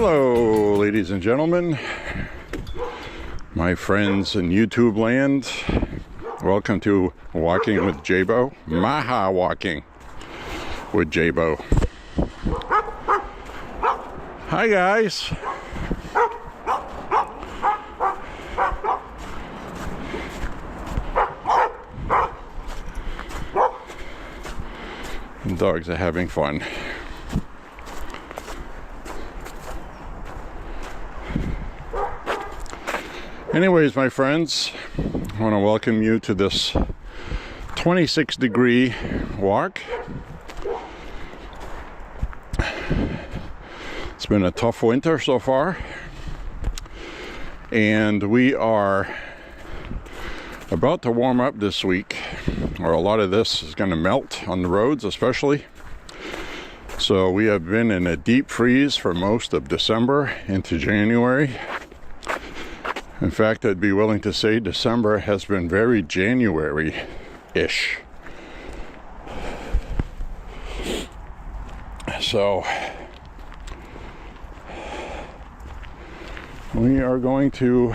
Hello, ladies and gentlemen, my friends in YouTube land. Welcome to Walking with J.Beau, MAHA Walking with J.Beau. Hi, guys. The dogs are having fun. Anyways, my friends, I want to welcome you to this 26-degree walk. It's been a tough winter so far, and we are about to warm up this week, or a lot of this is going to melt on the roads especially. So we have been in a deep freeze for most of December into January. In fact, I'd be willing to say December has been very January-ish. So we are going to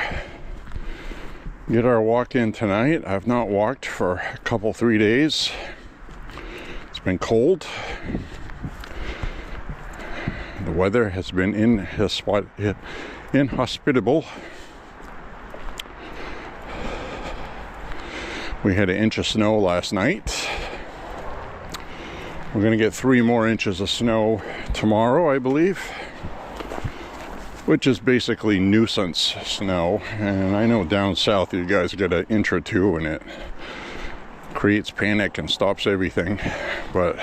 get our walk in tonight. I've not walked for a couple, 3 days. It's been cold. The weather has been inhospitable. We had an inch of snow last night. We're going to get 3 more inches of snow tomorrow, I believe, which is basically nuisance snow. And I know down south you guys get an inch or 2 and it creates panic and stops everything, but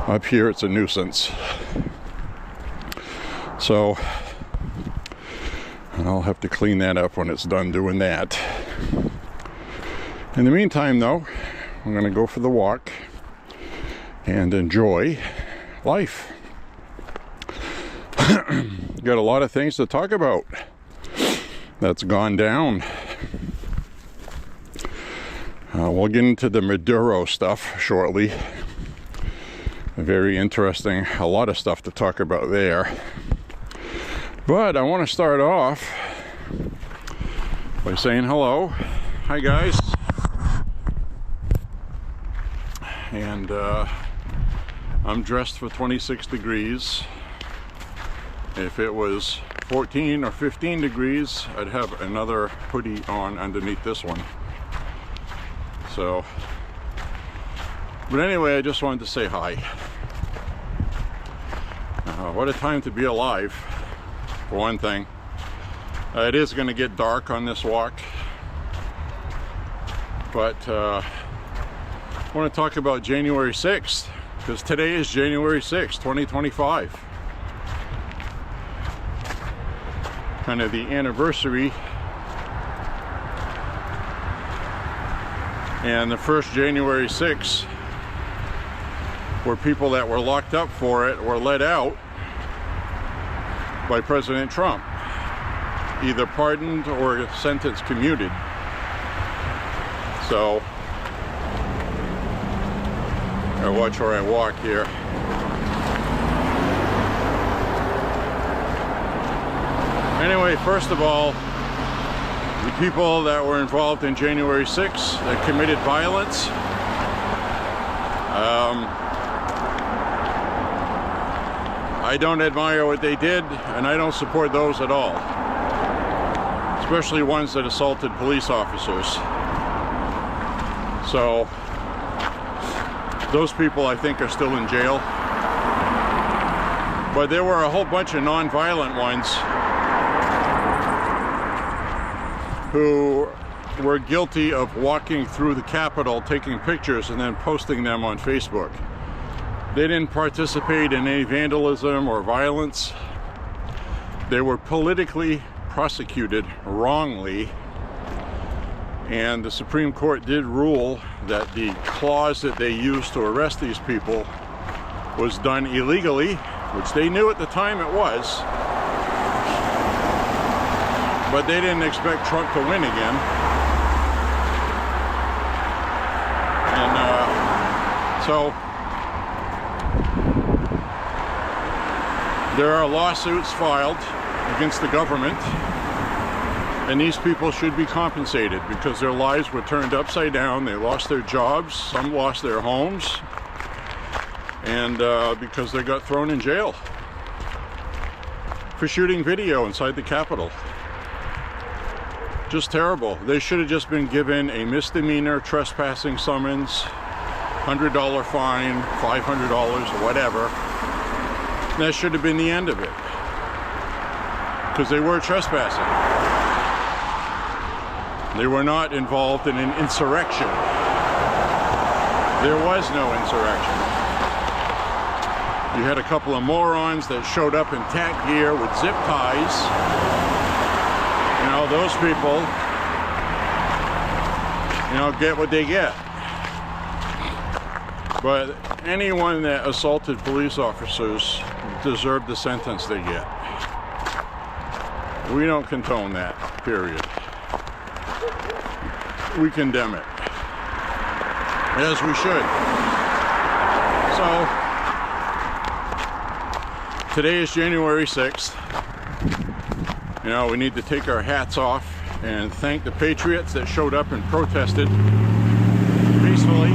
up here it's a nuisance. So I'll have to clean that up when it's done doing that. In the meantime, though, I'm going to go for the walk and enjoy life. Got a lot of things to talk about that's gone down. We'll get into the Maduro stuff shortly. Very interesting, a lot of stuff to talk about there. But I want to start off by saying hello. Hi, guys. And I'm dressed for 26 degrees. If it was 14 or 15 degrees, I'd have another hoodie on underneath this one. So, but anyway, I just wanted to say hi. What a time to be alive, for one thing. It is going to get dark on this walk, but I want to talk about January 6th, because today is January 6th, 2025. Kind of the anniversary. And the first January 6th, where people that were locked up for it were let out by President Trump, either pardoned or sentence commuted. So I watch where I walk here. Anyway, first of all, the people that were involved in January 6th that committed violence, I don't admire what they did, and I don't support those at all, especially ones that assaulted police officers. So those people, I think, are still in jail. But there were a whole bunch of non-violent ones who were guilty of walking through the Capitol, taking pictures, and then posting them on Facebook. They didn't participate in any vandalism or violence. They were politically prosecuted wrongly. And the Supreme Court did rule that the clause that they used to arrest these people was done illegally, which they knew at the time it was. But they didn't expect Trump to win again. And so There are lawsuits filed against the government, and these people should be compensated because their lives were turned upside down. They lost their jobs, some lost their homes, and because they got thrown in jail for shooting video inside the Capitol. Just terrible. They should have just been given a misdemeanor trespassing summons, $100 fine, $500, whatever. That should have been the end of it, because they were trespassing. They were not involved in an insurrection. There was no insurrection. You had a couple of morons that showed up in tack gear with zip ties. You know, those people, you know, get what they get. But anyone that assaulted police officers deserved the sentence they get. We don't condone that, period. We condemn it, as we should. So, today is January 6th. You know, we need to take our hats off and thank the patriots that showed up and protested peacefully,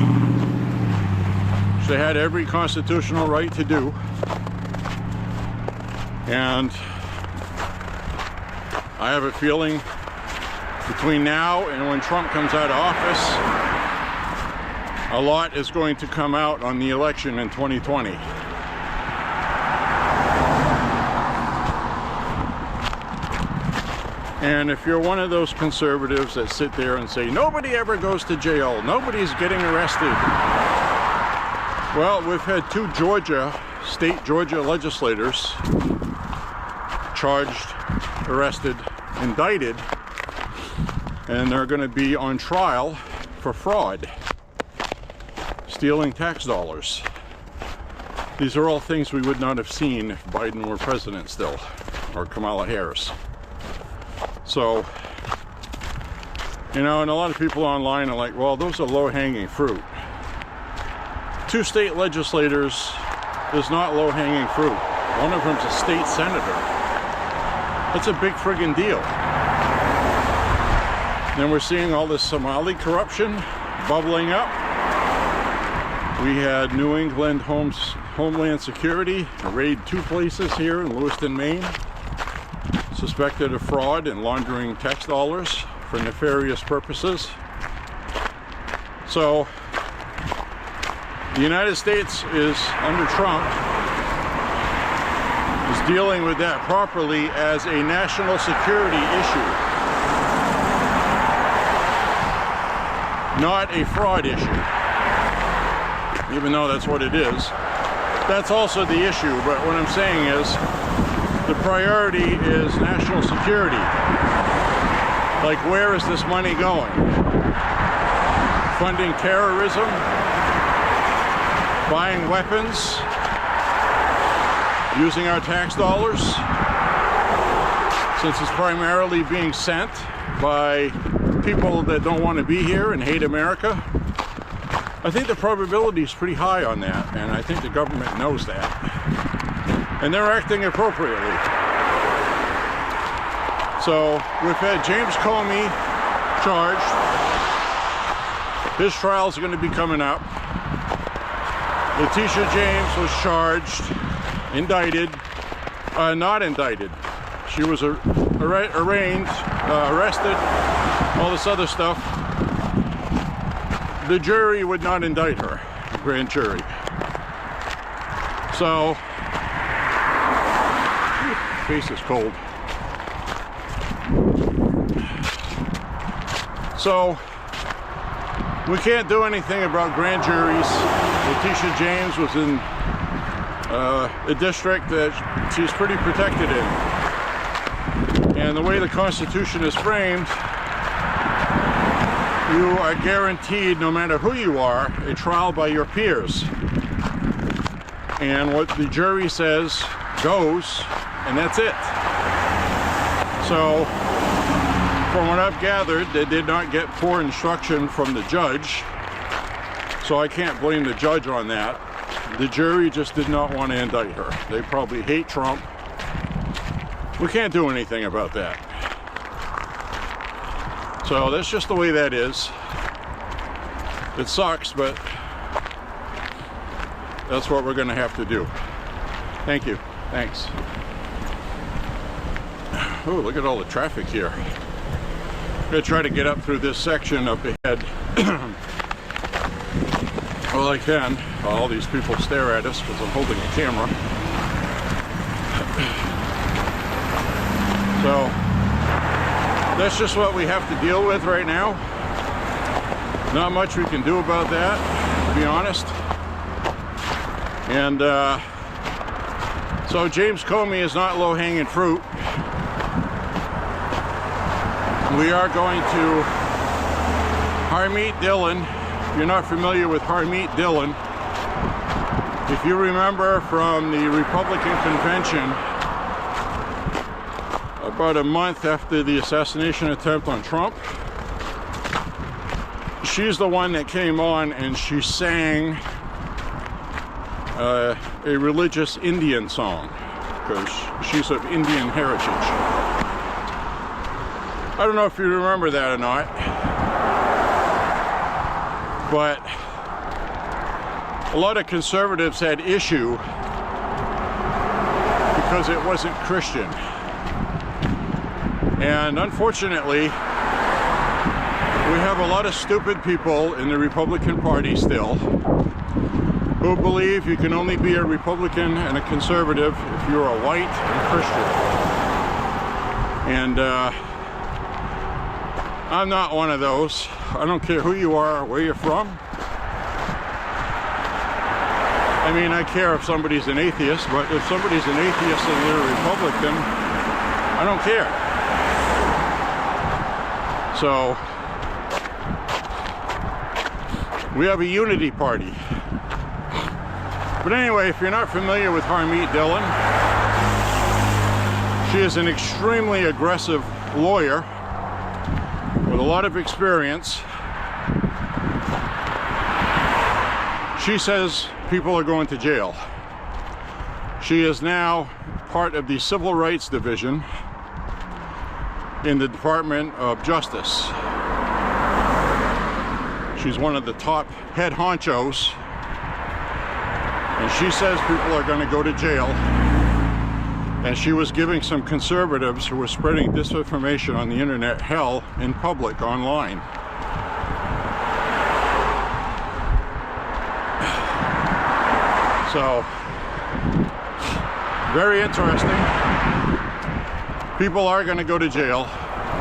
which they had every constitutional right to do. And I have a feeling between now and when Trump comes out of office, a lot is going to come out on the election in 2020. And if you're one of those conservatives that sit there and say, nobody ever goes to jail, nobody's getting arrested. Well, we've had two state Georgia legislators charged, arrested, indicted, and they're going to be on trial for fraud, stealing tax dollars. These are all things we would not have seen if Biden were president still, or Kamala Harris. So, you know, and a lot of people online are like, well, those are low-hanging fruit. Two state legislators is not low-hanging fruit. One of them's a state senator. That's a big friggin' deal. Then we're seeing all this Somali corruption bubbling up. We had New England Homeland Security raid two places here in Lewiston, Maine, suspected of fraud and laundering tax dollars for nefarious purposes. So, the United States is, under Trump, is dealing with that properly as a national security issue, not a fraud issue, even though that's what it is. That's also the issue, but what I'm saying is the priority is national security. Like, where is this money going? Funding terrorism? Buying weapons? Using our tax dollars? Since it's primarily being sent by people that don't want to be here and hate America, I think the probability is pretty high on that, and I think the government knows that. And they're acting appropriately. So we've had James Comey charged. His trials are going to be coming up. Letitia James was charged, indicted, not indicted. She was arraigned, arrested, all this other stuff. The jury would not indict her, the grand jury. So, face is cold. So, we can't do anything about grand juries. Letitia James was in a district that she's pretty protected in. And the way the Constitution is framed, you are guaranteed, no matter who you are, a trial by your peers. And what the jury says goes, and that's it. So, from what I've gathered, they did not get poor instruction from the judge. So I can't blame the judge on that. The jury just did not want to indict her. They probably hate Trump, We can't do anything about that. So that's just the way that is. It sucks, but that's what we're going to have to do. Thank you. Thanks. Oh, look at all the traffic here. I'm going to try to get up through this section up ahead. Well, I can. All these people stare at us because I'm holding a camera. So that's just what we have to deal with right now. Not much we can do about that, to be honest. And so James Comey is not low-hanging fruit. We are going to Harmeet Dillon. If you're not familiar with Harmeet Dillon, if you remember from the Republican convention about a month after the assassination attempt on Trump, she's the one that came on and she sang a religious Indian song because she's of Indian heritage. I don't know if you remember that or not, but a lot of conservatives had issue because it wasn't Christian. And unfortunately, we have a lot of stupid people in the Republican Party still who believe you can only be a Republican and a conservative if you're a white and Christian. And I'm not one of those. I don't care who you are or where you're from. I mean, I care if somebody's an atheist, but if somebody's an atheist and they're a Republican, I don't care. So, we have a unity party. But anyway, if you're not familiar with Harmeet Dillon, she is an extremely aggressive lawyer with a lot of experience. She says people are going to jail. She is now part of the Civil Rights Division in the Department of Justice. She's one of the top head honchos, and she says people are going to go to jail. And she was giving some conservatives who were spreading disinformation on the internet hell in public online. So, very interesting. People are going to go to jail.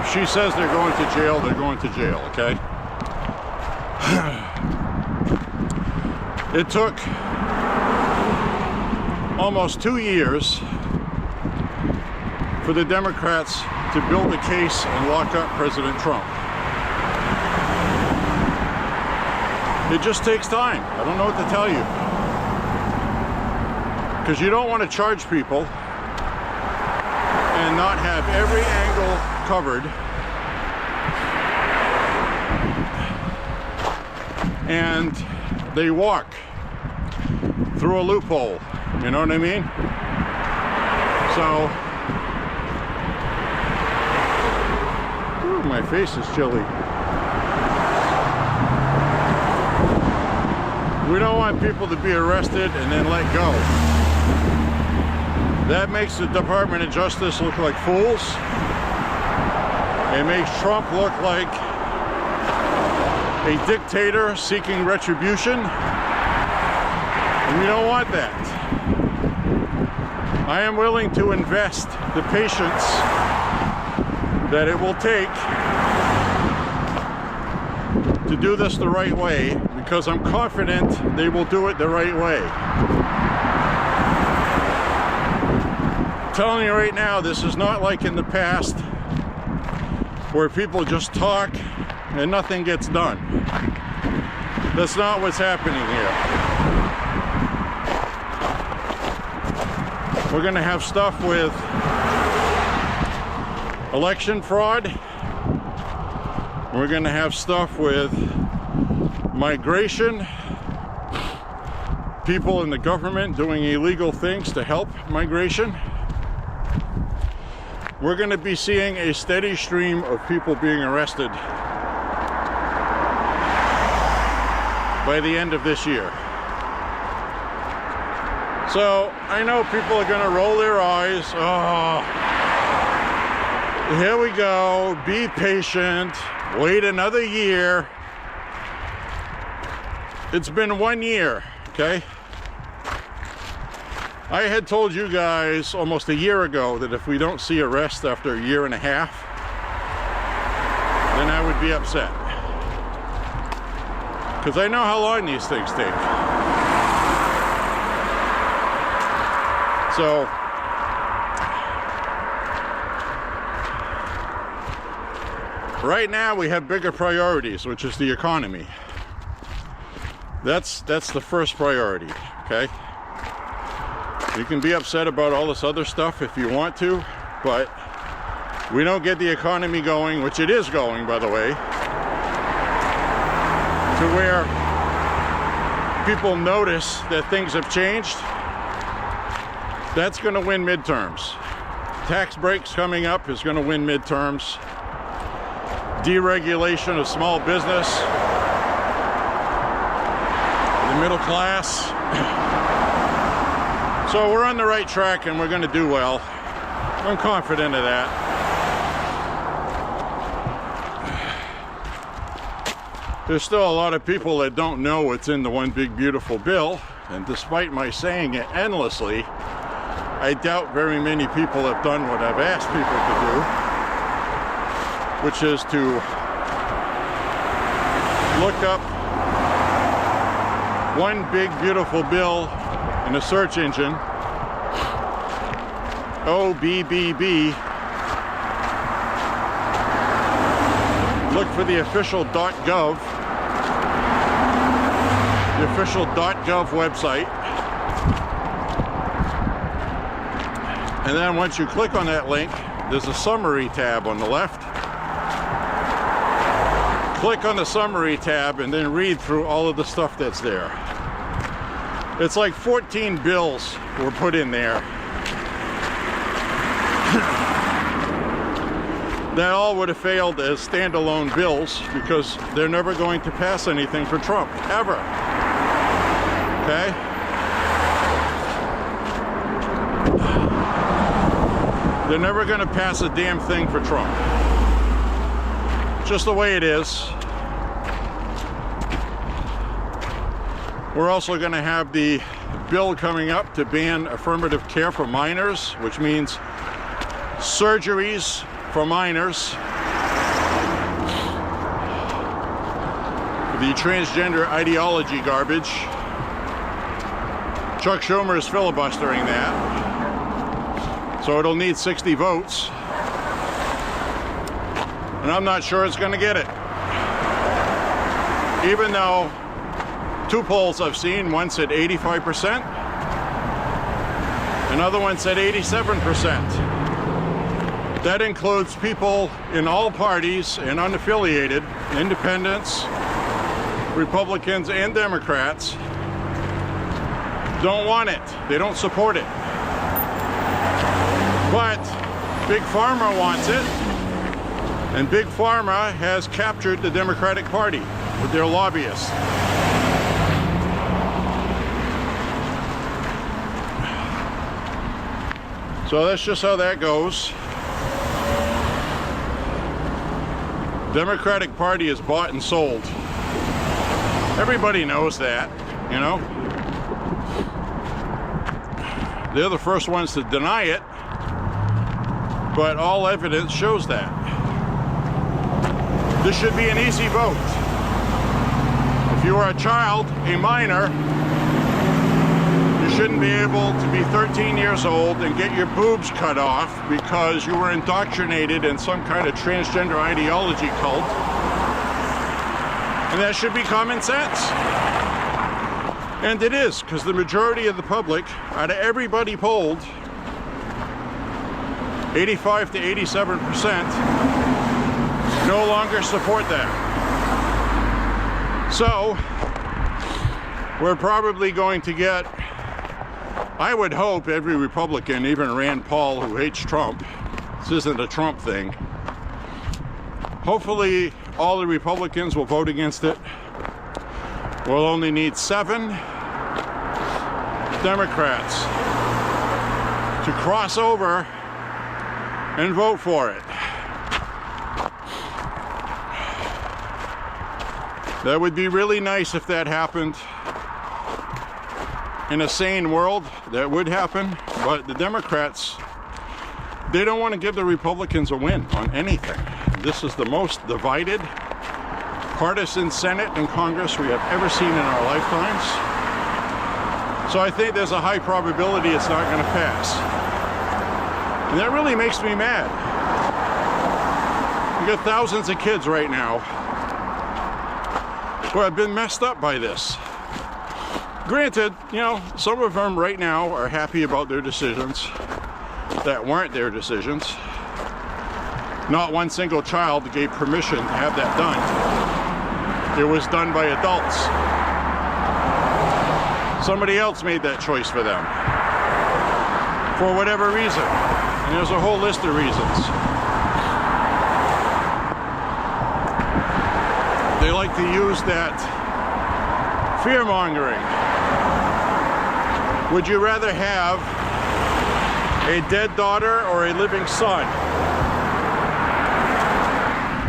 If she says they're going to jail, they're going to jail, okay? It took almost 2 years for the Democrats to build a case and lock up President Trump. It just takes time. I don't know what to tell you. Because you don't want to charge people and not have every angle covered. And they walk through a loophole. You know what I mean? So, ooh, my face is chilly. We don't want people to be arrested and then let go. That makes the Department of Justice look like fools. It makes Trump look like a dictator seeking retribution. And we don't want that. I am willing to invest the patience that it will take to do this the right way, because I'm confident they will do it the right way. I'm telling you right now, this is not like in the past where people just talk and nothing gets done. That's not what's happening here. We're going to have stuff with election fraud. We're going to have stuff with migration, people in the government doing illegal things to help migration. we're going to be seeing a steady stream of people being arrested by the end of this year. So I know people are going to roll their eyes. Oh, here we go. Be patient. Wait another year. It's been 1 year, okay? I had told you guys almost a year ago that if we don't see arrest after a year and a half, then I would be upset. Because I know how long these things take. So, right now we have bigger priorities, which is the economy. That's the first priority, okay? You can be upset about all this other stuff if you want to, but we don't get the economy going, which it is going, by the way, to where people notice that things have changed. That's going to win midterms. Tax breaks coming up is going to win midterms. Deregulation of small business, the middle class. So we're on the right track and we're going to do well. I'm confident of that. There's still a lot of people that don't know what's in the one big beautiful bill, and despite my saying it endlessly, I doubt very many people have done what I've asked people to do, which is to look up one big beautiful bill in a search engine, OBBB. Look for the official .gov, the official .gov website. And then once you click on that link, there's a summary tab on the left. Click on the summary tab and then read through all of the stuff that's there. It's like 14 bills were put in there. That all would have failed as standalone bills because they're never going to pass anything for Trump, ever. Okay? They're never going to pass a damn thing for Trump. Just the way it is. We're also going to have the bill coming up to ban affirmative care for minors, which means surgeries for minors. The transgender ideology garbage. Chuck Schumer is filibustering that. So it'll need 60 votes. And I'm not sure it's going to get it. Even though two polls I've seen, one said 85%, another one said 87%. That includes people in all parties and unaffiliated, independents, Republicans, and Democrats. Don't want it. They don't support it. But Big Pharma wants it, and Big Pharma has captured the Democratic Party with their lobbyists. So that's just how that goes. Democratic Party is bought and sold. Everybody knows that, you know. They're the first ones to deny it, but all evidence shows that. This should be an easy vote. If you are a child, a minor, you shouldn't be able to be 13 years old and get your boobs cut off because you were indoctrinated in some kind of transgender ideology cult. And that should be common sense. And it is, because the majority of the public, out of everybody polled, 85 to 87%, no longer support that. So, we're probably going to get, I would hope every Republican, even Rand Paul, who hates Trump, This isn't a Trump thing. Hopefully all the Republicans will vote against it. We'll only need 7 Democrats to cross over and vote for it. That would be really nice if that happened. In a sane world, that would happen, but the Democrats, they don't want to give the Republicans a win on anything. This is the most divided partisan Senate and Congress we have ever seen in our lifetimes. So I think there's a high probability it's not going to pass. And that really makes me mad. We got thousands of kids right now who have been messed up by this. Granted, you know, some of them right now are happy about their decisions that weren't their decisions. Not one single child gave permission to have that done. It was done by adults. Somebody else made that choice for them. For whatever reason. And there's a whole list of reasons. They like to use that fear-mongering. Would you rather have a dead daughter or a living son?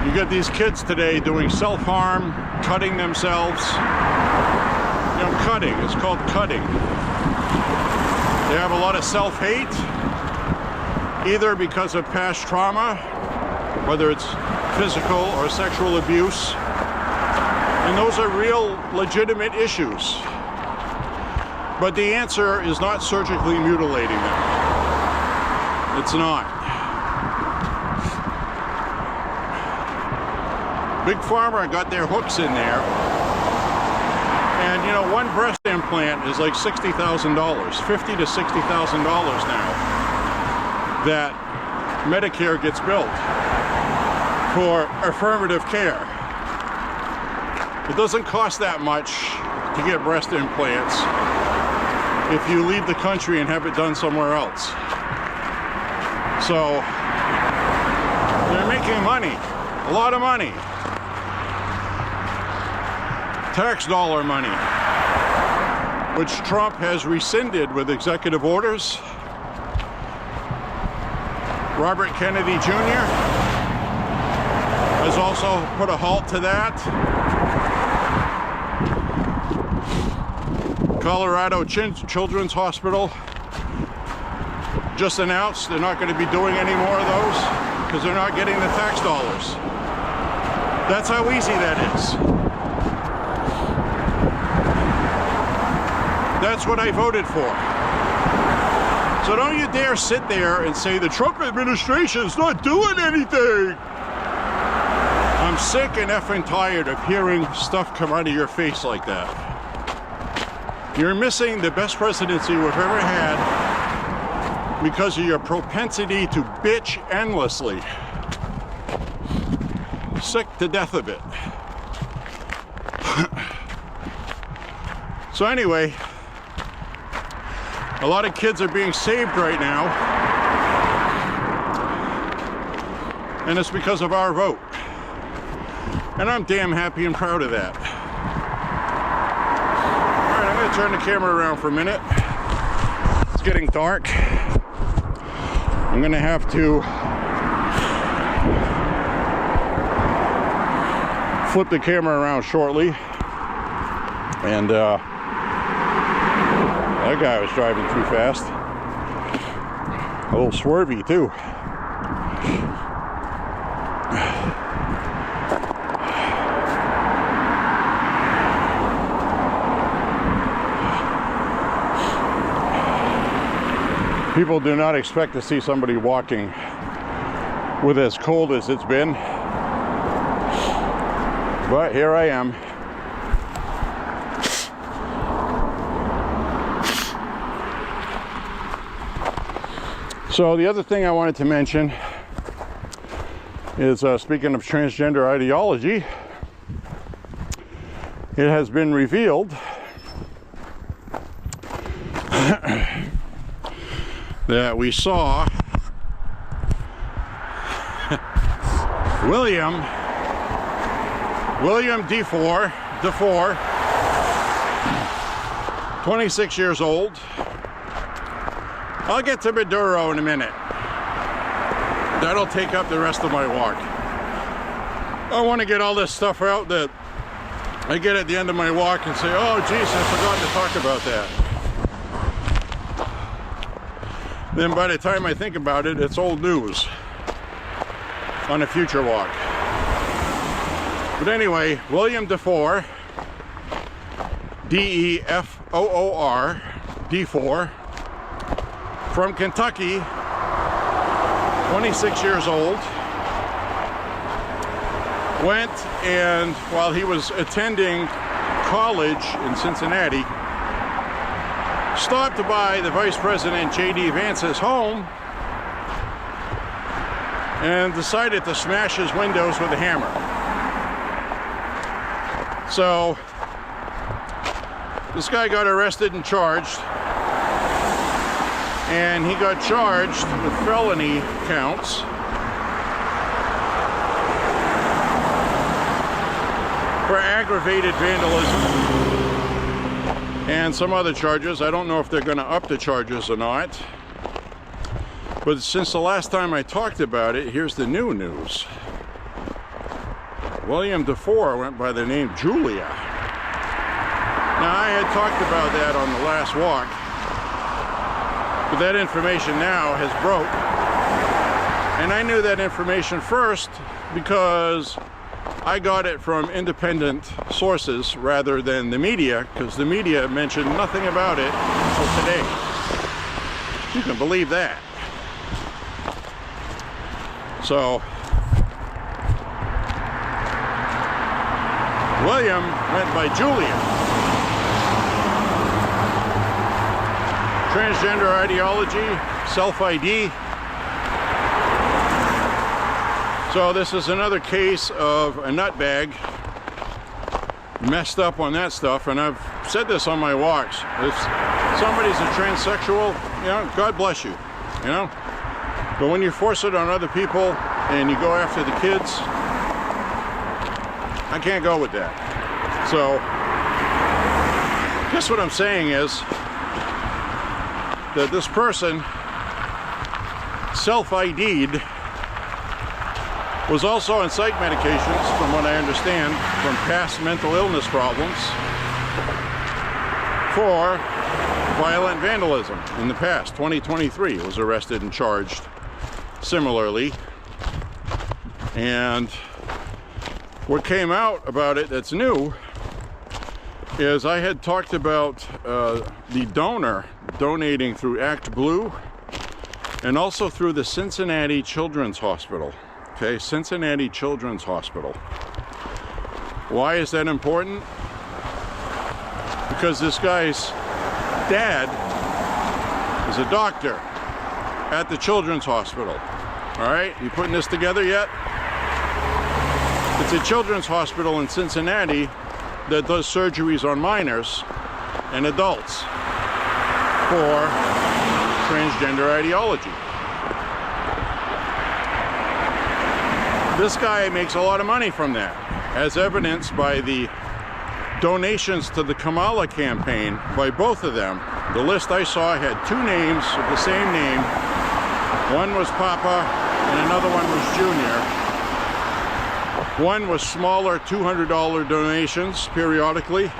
You get these kids today doing self-harm, cutting themselves. You know, cutting, it's called cutting. They have a lot of self-hate, either because of past trauma, whether it's physical or sexual abuse. And those are real, legitimate issues. But the answer is not surgically mutilating them. It's not. Big Pharma got their hooks in there. And you know, one breast implant is like $60,000, $50,000 to $60,000 now that Medicare gets billed for affirmative care. It doesn't cost that much to get breast implants if you leave the country and have it done somewhere else. So they're making money, a lot of money. Tax dollar money, which Trump has rescinded with executive orders. Robert Kennedy Jr. has also put a halt to that. Colorado Children's Hospital just announced they're not going to be doing any more of those because they're not getting the tax dollars. That's how easy that is. That's what I voted for. So don't you dare sit there and say the Trump administration is not doing anything. I'm sick and effing tired of hearing stuff come out of your face like that. You're missing the best presidency we've ever had because of your propensity to bitch endlessly. Sick to death of it. So anyway, a lot of kids are being saved right now, and it's because of our vote. And I'm damn happy and proud of that. All right, I'm going to turn the camera around for a minute. It's getting dark. I'm going to have to flip the camera around shortly. And that guy was driving too fast. A little swervy too. People do not expect to see somebody walking with as cold as it's been. But here I am. So the other thing I wanted to mention is, speaking of transgender ideology, it has been revealed that we saw William DeFore, 26 years old. I'll get to Maduro in a minute. That'll take up the rest of my walk. I want to get all this stuff out that I get at the end of my walk and say, oh geez, I forgot to talk about that. Then by the time I think about it, it's old news on a future walk. But anyway, William DeFore, D-E-F-O-O-R, DeFore, from Kentucky, 26 years old, went and while he was attending college in Cincinnati, stopped by the Vice President J.D. Vance's home and decided to smash his windows with a hammer. So this guy got arrested and charged, and he got charged with felony counts for aggravated vandalism and some other charges. I don't know if they're going to up the charges or not, but since the last time I talked about it, here's the new news. William DeFore went by the name Julia. Now, I had talked about that on the last walk, but that information now has broke. And I knew that information first because I got it from independent sources rather than the media, because the media mentioned nothing about it until today. You can believe that. So William went by Julia. Transgender ideology, self-ID. So this is another case of a nutbag messed up on that stuff, and I've said this on my walks. If somebody's a transsexual, you know, God bless you, you know? But when you force it on other people and you go after the kids, I can't go with that. So, guess what I'm saying is that this person self-ID'd, was also on psych medications, from what I understand, from past mental illness problems, for violent vandalism in the past. 2023 was arrested and charged similarly. And what came out about it that's new is I had talked about the donor donating through Act Blue and also through the Cincinnati Children's Hospital. Okay, Cincinnati Children's Hospital. Why is that important? Because this guy's dad is a doctor at the Children's Hospital. All right, you putting this together yet? It's a children's hospital in Cincinnati that does surgeries on minors and adults for transgender ideology. This guy makes a lot of money from that, as evidenced by the donations to the Kamala campaign by both of them. The list I saw had two names of the same name. One was Papa and another one was Junior. One was smaller $200 donations periodically,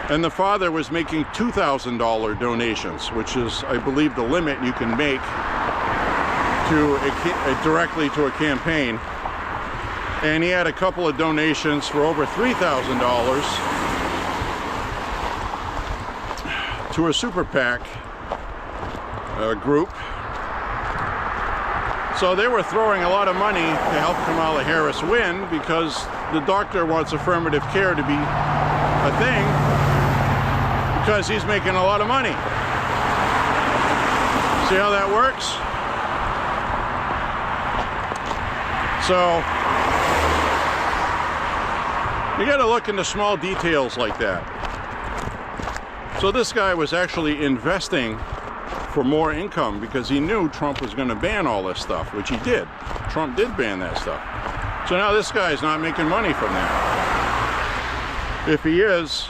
and the father was making $2,000 donations, which is, I believe, the limit you can make to directly to a campaign. And he had a couple of donations for over $3,000 to a super PAC group. So they were throwing a lot of money to help Kamala Harris win, because the doctor wants affirmative care to be a thing, because he's making a lot of money. See how that works? So you got to look into small details like that. So this guy was actually investing for more income because he knew Trump was going to ban all this stuff, which he did. Trump did ban that stuff. So now this guy's not making money from that. If he is,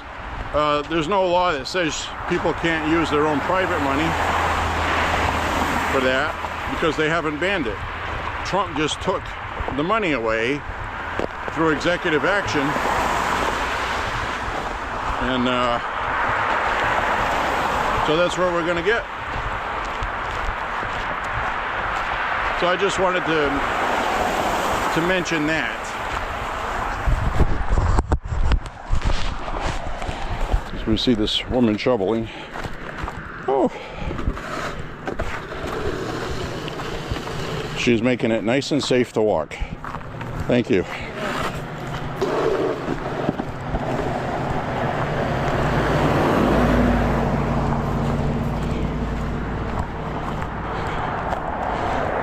there's no law that says people can't use their own private money for that because they haven't banned it. Trump just took the money away through executive action, and so that's what we're going to get. So I just wanted to mention that. So we see this woman shoveling. Oh, she's making it nice and safe to walk. Thank you.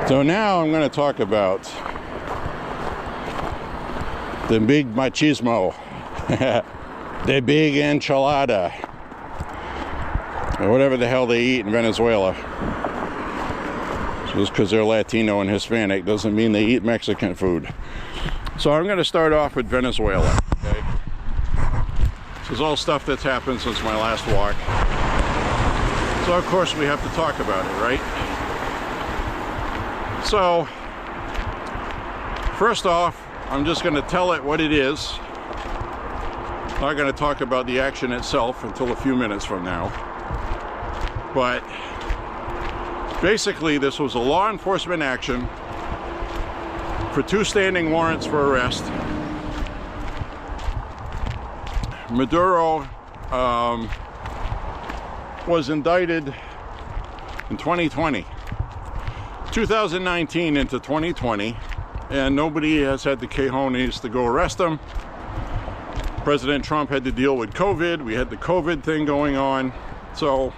So now I'm going to talk about the big machismo, the big enchilada, or whatever the hell they eat in Venezuela. Just because they're Latino and Hispanic doesn't mean they eat Mexican food. So I'm going to start off with Venezuela. Okay? This is all stuff that's happened since my last walk. So of course we have to talk about it, right? So, first off, I'm just going to tell it what it is. I'm not going to talk about the action itself until a few minutes from now. But basically, this was a law enforcement action for 2 standing warrants for arrest. Maduro was indicted in 2020. 2019 into 2020, and nobody has had the cojones to go arrest him. President Trump had to deal with COVID. We had the COVID thing going on. So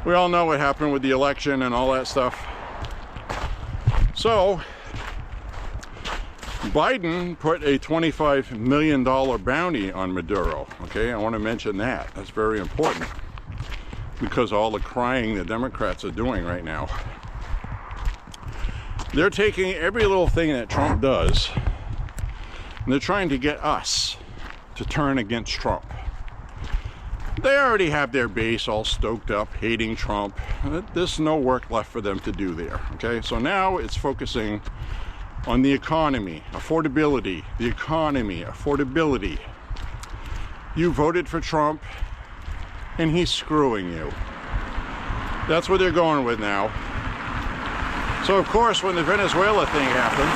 we all know what happened with the election and all that stuff. So Biden put a $25 million bounty on Maduro. Okay, I want to mention that. That's very important because of all the crying the Democrats are doing right now. They're taking every little thing that Trump does, and they're trying to get us to turn against Trump. They already have their base all stoked up, hating Trump. There's no work left for them to do there, okay? So now it's focusing on the economy, affordability, the economy, affordability. You voted for Trump, and he's screwing you. That's what they're going with now. So of course, when the Venezuela thing happened,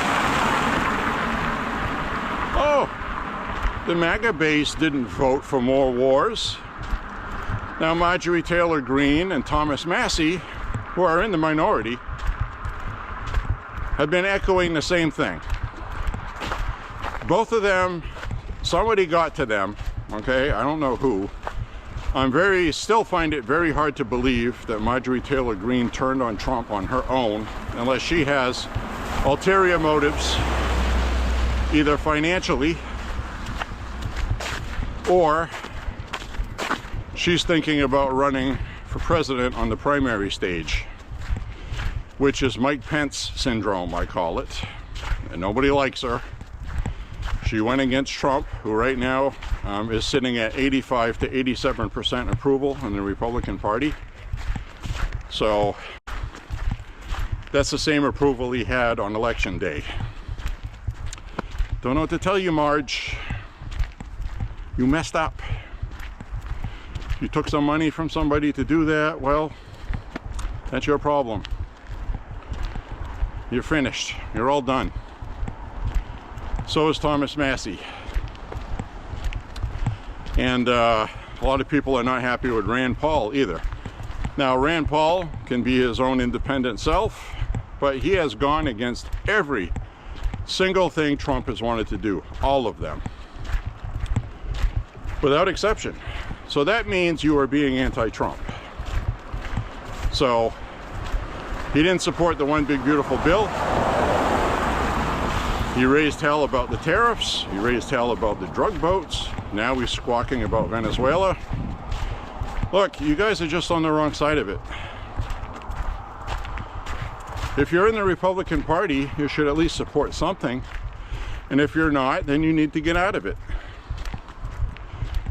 the MAGA base didn't vote for more wars. Now Marjorie Taylor Greene and Thomas Massie, who are in the minority, have been echoing the same thing. Both of them, somebody got to them, okay? I don't know who. Still find it very hard to believe that Marjorie Taylor Greene turned on Trump on her own, unless she has ulterior motives, either financially or she's thinking about running for president on the primary stage, which is Mike Pence syndrome, I call it. And nobody likes her. She went against Trump, who right now is sitting at 85 to 87% approval in the Republican Party. So that's the same approval he had on election day. Don't know what to tell you, Marge. You messed up. You took some money from somebody to do that. Well, that's your problem. You're finished. You're all done. So is Thomas Massie. And a lot of people are not happy with Rand Paul either. Now, Rand Paul can be his own independent self, but he has gone against every single thing Trump has wanted to do. All of them. Without exception. So that means you are being anti-Trump. So he didn't support the one big beautiful bill. He raised hell about the tariffs. He raised hell about the drug boats. Now he's squawking about Venezuela. Look, you guys are just on the wrong side of it. If you're in the Republican Party, you should at least support something. And if you're not, then you need to get out of it.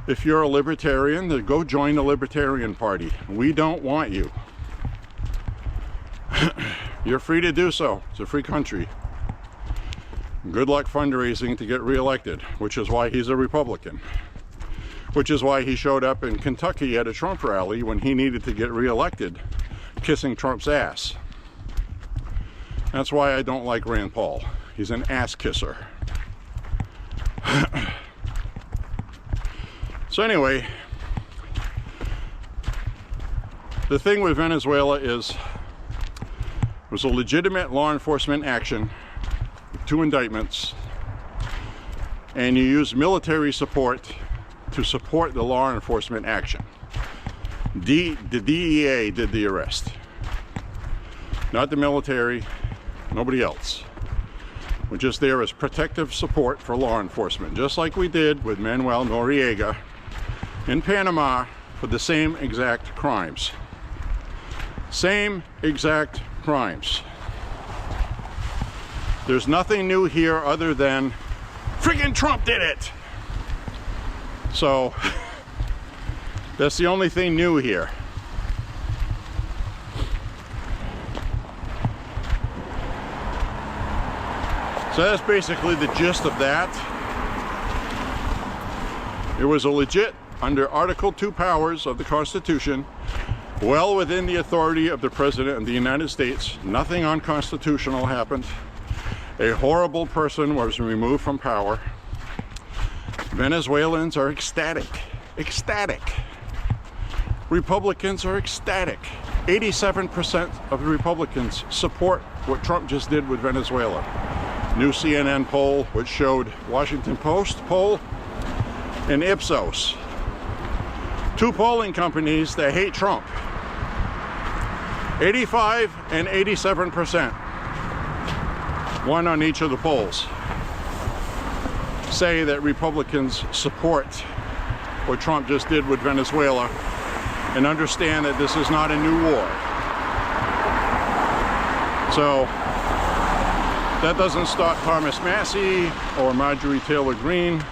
If you're a libertarian, then go join the Libertarian Party. We don't want you. You're free to do so. It's a free country. Good luck fundraising to get reelected, which is why he's a Republican. Which is why he showed up in Kentucky at a Trump rally when he needed to get reelected, kissing Trump's ass. That's why I don't like Rand Paul. He's an ass kisser. So anyway, the thing with Venezuela is it was a legitimate law enforcement action with 2 indictments, and you use military support to support the law enforcement action. The DEA did the arrest, not the military, nobody else. We're just there as protective support for law enforcement, just like we did with Manuel Noriega in Panama for the same exact crimes. Same exact crimes. There's nothing new here other than friggin' Trump did it. So that's the only thing new here. So that's basically the gist of that. It was a legit, under Article 2 powers of the Constitution, well within the authority of the President of the United States. Nothing unconstitutional happened. A horrible person was removed from power. Venezuelans are ecstatic. Ecstatic. Republicans are ecstatic. 87% of the Republicans support what Trump just did with Venezuela. New CNN poll, which showed Washington Post poll and Ipsos. 2 polling companies that hate Trump. 85 and 87%. One on each of the polls. Say that Republicans support what Trump just did with Venezuela and understand that this is not a new war. So that doesn't stop Thomas Massey or Marjorie Taylor Greene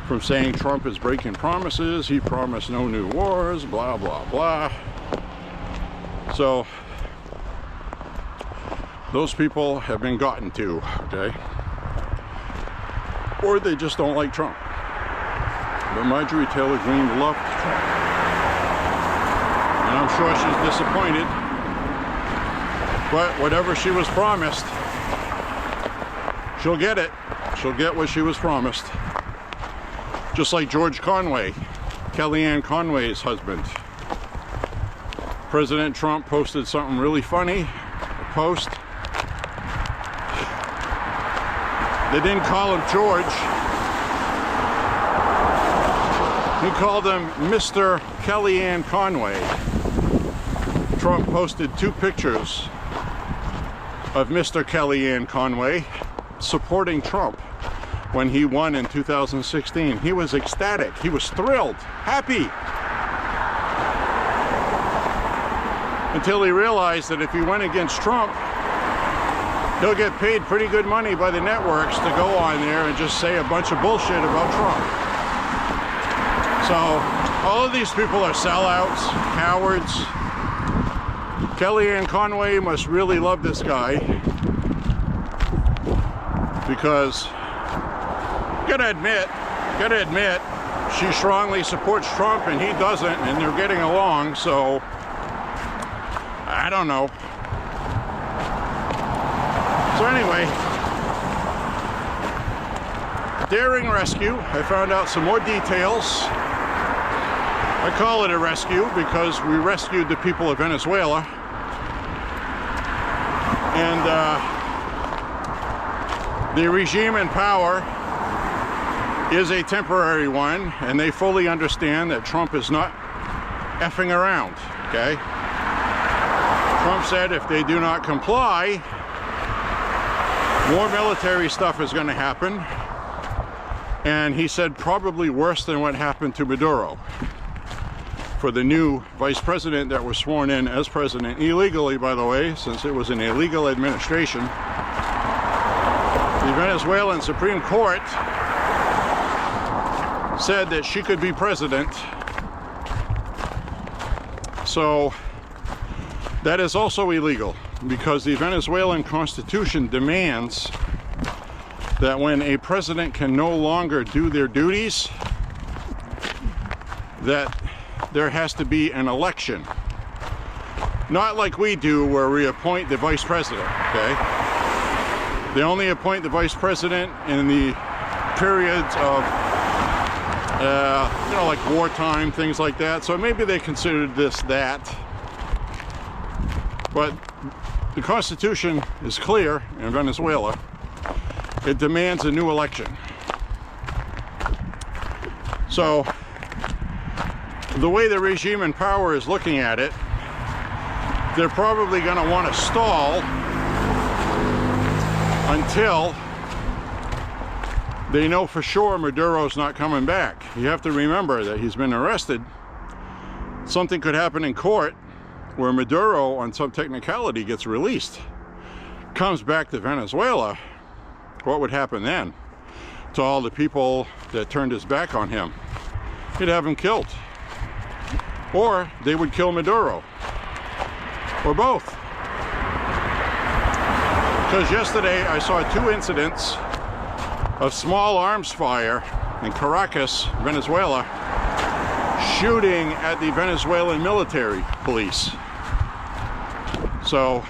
from saying Trump is breaking promises. He promised no new wars, blah, blah, blah. So those people have been gotten to, okay? Or they just don't like Trump. But Marjorie Taylor Greene loved Trump. And I'm sure she's disappointed. But whatever she was promised, she'll get it. She'll get what she was promised. Just like George Conway, Kellyanne Conway's husband. President Trump posted something really funny, a post. They didn't call him George. He called him Mr. Kellyanne Conway. Trump posted 2 pictures of Mr. Kellyanne Conway supporting Trump when he won in 2016. He was ecstatic. He was thrilled, happy. Until he realized that if he went against Trump, he'll get paid pretty good money by the networks to go on there and just say a bunch of bullshit about Trump. So all of these people are sellouts, cowards. Kellyanne Conway must really love this guy, because gotta admit, she strongly supports Trump and he doesn't, and they're getting along, so I don't know. So anyway, daring rescue. I found out some more details. I call it a rescue because we rescued the people of Venezuela. And the regime in power is a temporary one, and they fully understand that Trump is not effing around, okay? Trump said if they do not comply, more military stuff is going to happen. And he said probably worse than what happened to Maduro. For the new vice president that was sworn in as president illegally, by the way, since it was an illegal administration. the Venezuelan Supreme Court said that she could be president. So that is also illegal, because the Venezuelan Constitution demands that when a president can no longer do their duties, that there has to be an election. Not like we do, where we appoint the vice president, okay? They only appoint the vice president in the periods of, you know, like wartime, things like that. So maybe they considered this that. But the Constitution is clear in Venezuela. It demands a new election. So the way the regime in power is looking at it, they're probably going to want to stall until they know for sure Maduro's not coming back. You have to remember that he's been arrested. Something could happen in court where Maduro, on some technicality, gets released, comes back to Venezuela. What would happen then to all the people that turned his back on him? He'd have him killed. Or they would kill Maduro. Or both. Because yesterday I saw 2 incidents of small arms fire in Caracas, Venezuela, shooting at the Venezuelan military police. So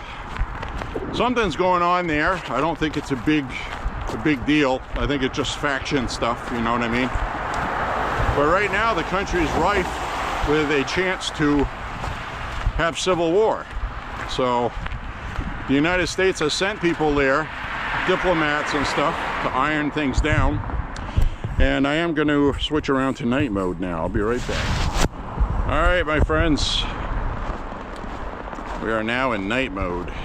something's going on there. I don't think it's a big deal. I think it's just faction stuff, you know what I mean? But right now the country is rife with a chance to have civil war. So the United States has sent people there, diplomats and stuff, to iron things down. And I am going to switch around to night mode now. I'll be right back. All right, my friends. We are now in night mode. Okay.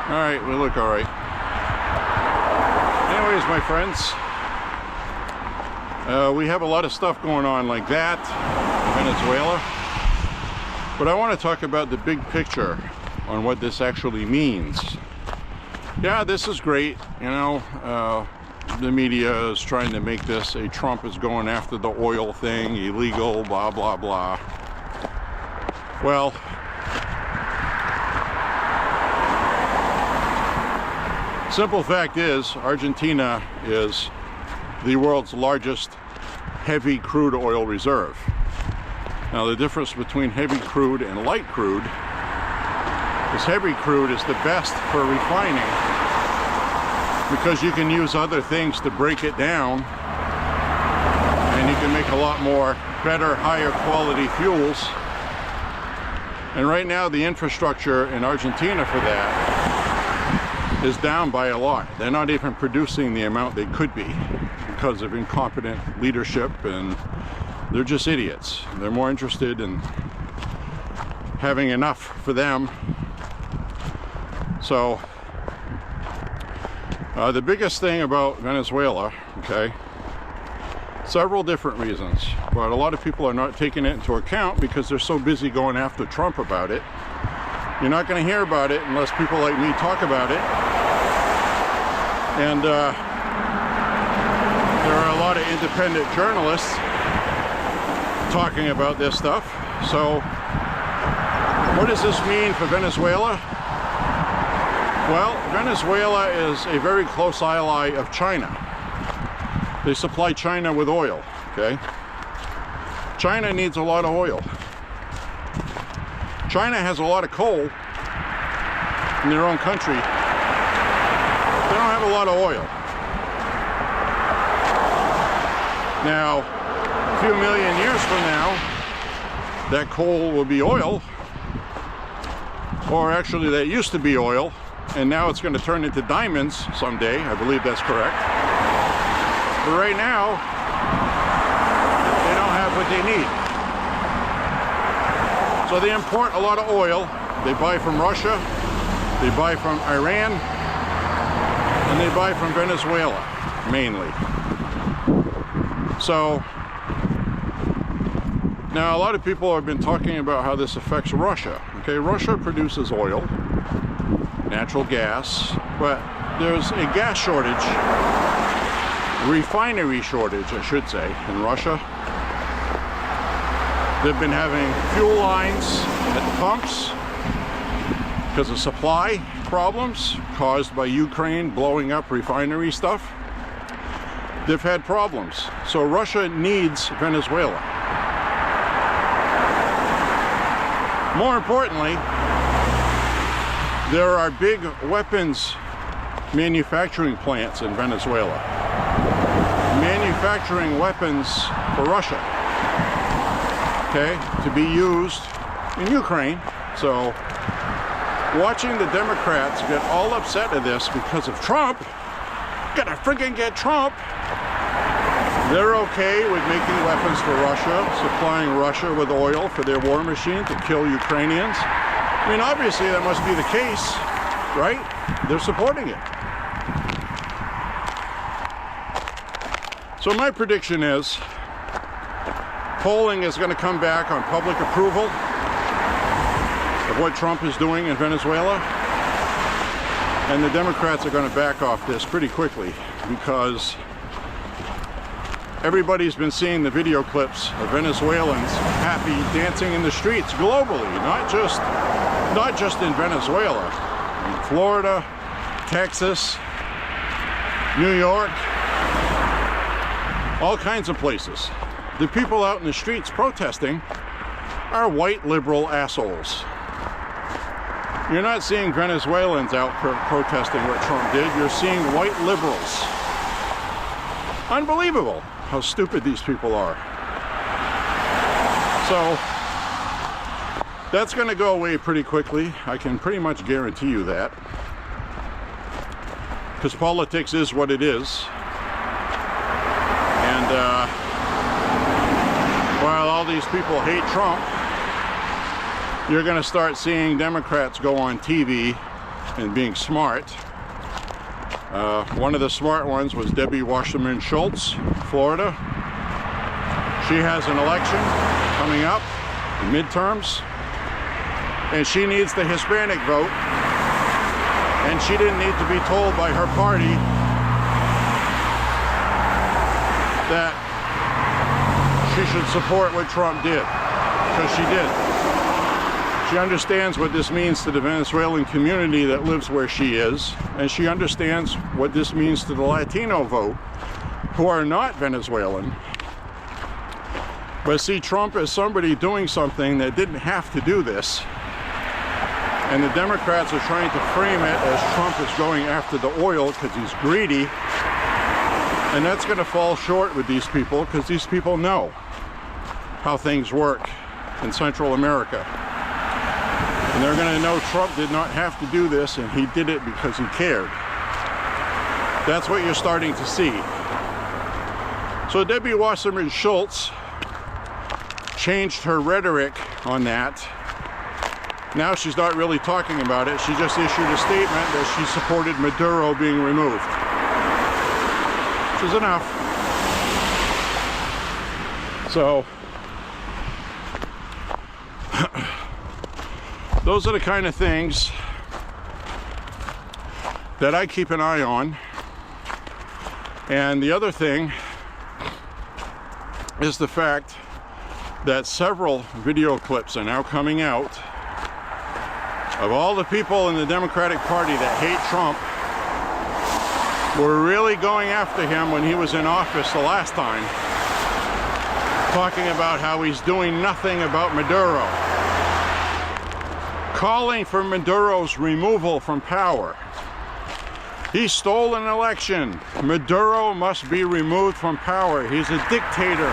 All right, we look all right. Anyways, my friends, we have a lot of stuff going on like that in Venezuela. But I want to talk about the big picture on what this actually means. Yeah, this is great, you know. The media is trying to make this a Trump is going after the oil thing, illegal, blah, blah, blah. Well, simple fact is, Argentina is the world's largest heavy crude oil reserve. Now, the difference between heavy crude and light crude is heavy crude is the best for refining, because you can use other things to break it down, and you can make a lot more better, higher quality fuels. And right now the infrastructure in Argentina for that is down by a lot. They're not even producing the amount they could be because of incompetent leadership, and they're just idiots. They're more interested in having enough for them. So the biggest thing about Venezuela, okay, several different reasons, but a lot of people are not taking it into account because they're so busy going after Trump about it. You're not going to hear about it unless people like me talk about it. And there are a lot of independent journalists talking about this stuff. So what does this mean for Venezuela? Well, Venezuela is a very close ally of China. They supply China with oil, okay? China needs a lot of oil. China has a lot of coal in their own country. They don't have a lot of oil. Now, a few million years from now, that coal will be oil, or actually that used to be oil, and now it's going to turn into diamonds someday. I believe that's correct. But right now, they don't have what they need. So they import a lot of oil. They buy from Russia, they buy from Iran, and they buy from Venezuela, mainly. So Now, a lot of people have been talking about how this affects Russia. Okay, Russia produces oil, natural gas, but there's a gas shortage, refinery shortage, I should say, in Russia. They've been having fuel lines at the pumps because of supply problems caused by Ukraine blowing up refinery stuff. They've had problems. So Russia needs Venezuela. More importantly, there are big weapons manufacturing plants in Venezuela, manufacturing weapons for Russia, okay, to be used in Ukraine. So watching the Democrats get all upset at this because of Trump, gotta freaking get Trump. They're okay with making weapons for Russia, supplying Russia with oil for their war machine to kill Ukrainians. I mean, obviously that must be the case, right? They're supporting it. So my prediction is polling is going to come back on public approval of what Trump is doing in Venezuela, and the Democrats are going to back off this pretty quickly because everybody's been seeing the video clips of Venezuelans happy dancing in the streets globally, not just in Venezuela, in Florida, Texas, New York, all kinds of places. The people out in the streets protesting are white liberal assholes. You're not seeing Venezuelans out protesting what Trump did. You're seeing white liberals. Unbelievable how stupid these people are. So that's going to go away pretty quickly. I can pretty much guarantee you that. Because politics is what it is. And while all these people hate Trump, you're going to start seeing Democrats go on TV and being smart. One of the smart ones was Debbie Wasserman Schultz, Florida. She has an election coming up, midterms, and she needs the Hispanic vote. And she didn't need to be told by her party that she should support what Trump did, because she did. She understands what this means to the Venezuelan community that lives where she is, and she understands what this means to the Latino vote, who are not Venezuelan, but see Trump as somebody doing something that didn't have to do this. And the Democrats are trying to frame it as Trump is going after the oil because he's greedy. And that's going to fall short with these people because these people know how things work in Central America. And they're going to know Trump did not have to do this, and he did it because he cared. That's what you're starting to see. So Debbie Wasserman Schultz changed her rhetoric on that. Now she's not really talking about it. She just issued a statement that she supported Maduro being removed. Which is enough. So, those are the kind of things that I keep an eye on. And the other thing is the fact that several video clips are now coming out of all the people in the Democratic Party that hate Trump were really going after him when he was in office the last time, talking about how he's doing nothing about Maduro, calling for Maduro's removal from power. He stole an election. Maduro must be removed from power. He's a dictator,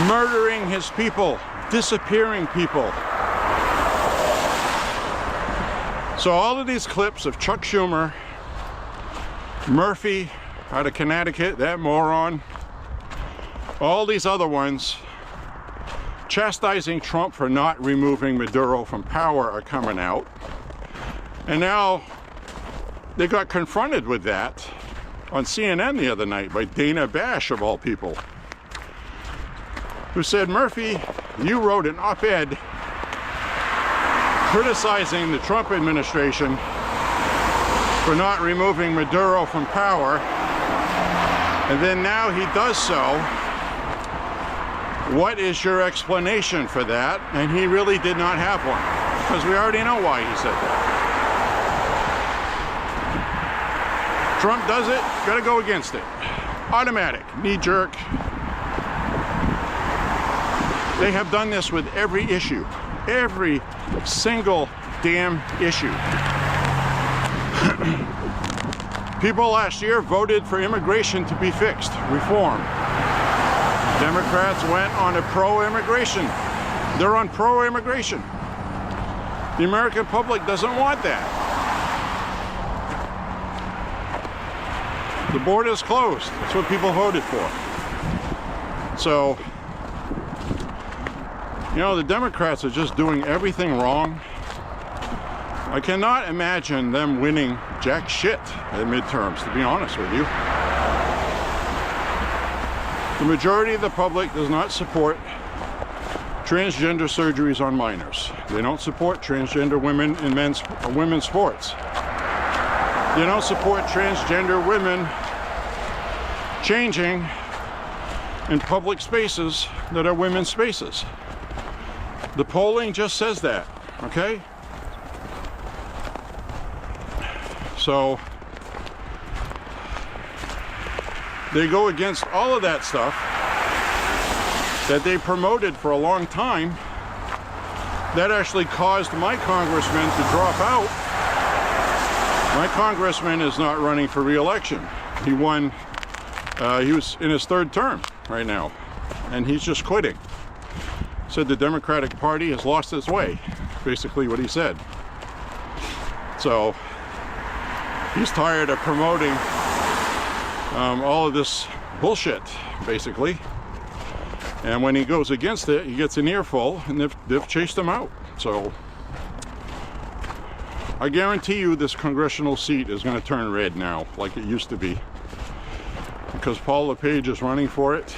murdering his people, disappearing people. So all of these clips of Chuck Schumer, Murphy out of Connecticut, that moron, all these other ones chastising Trump for not removing Maduro from power are coming out. And now they got confronted with that on CNN the other night by Dana Bash, of all people. who said, Murphy, you wrote an op-ed criticizing the Trump administration for not removing Maduro from power, and then now he does so. What is your explanation for that? And he really did not have one, because we already know why he said that. Trump does it, gotta go against it. Automatic, knee-jerk. They have done this with every issue. Every single damn issue. People last year voted for immigration to be fixed, reform. Democrats went on a pro-immigration. They're on pro-immigration. The American public doesn't want that. The border is closed. That's what people voted for. So, you know, the Democrats are just doing everything wrong. I cannot imagine them winning jack shit at midterms, to be honest with you. The majority of the public does not support transgender surgeries on minors. They don't support transgender women in women's sports. They don't support transgender women changing in public spaces that are women's spaces. The polling just says that, okay? So they go against all of that stuff that they promoted for a long time. That actually caused my congressman to drop out. My congressman is not running for re-election. He won, he was in his third term right now, and he's just quitting. Said the Democratic Party has lost its way, basically what he said. So he's tired of promoting all of this bullshit, basically. And when he goes against it, he gets an earful, and they've chased him out. So I guarantee you this congressional seat is going to turn red now, like it used to be. Because Paul LePage is running for it.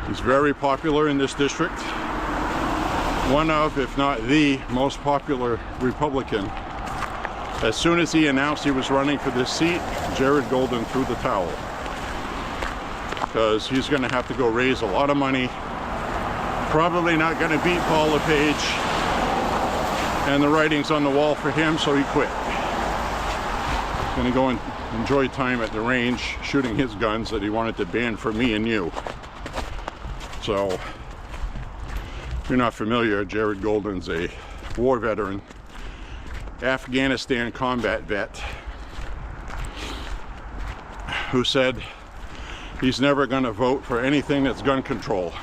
He's very popular in this district. One of, if not the most popular Republican. As soon as he announced he was running for this seat, Jared Golden threw the towel. Because he's going to have to go raise a lot of money. Probably not going to beat Paul LePage. And the writing's on the wall for him, so he quit. Going to go and enjoy time at the range, shooting his guns that he wanted to ban for me and you. So, if you're not familiar, Jared Golden's a war veteran, Afghanistan combat vet, who said he's never going to vote for anything that's gun control.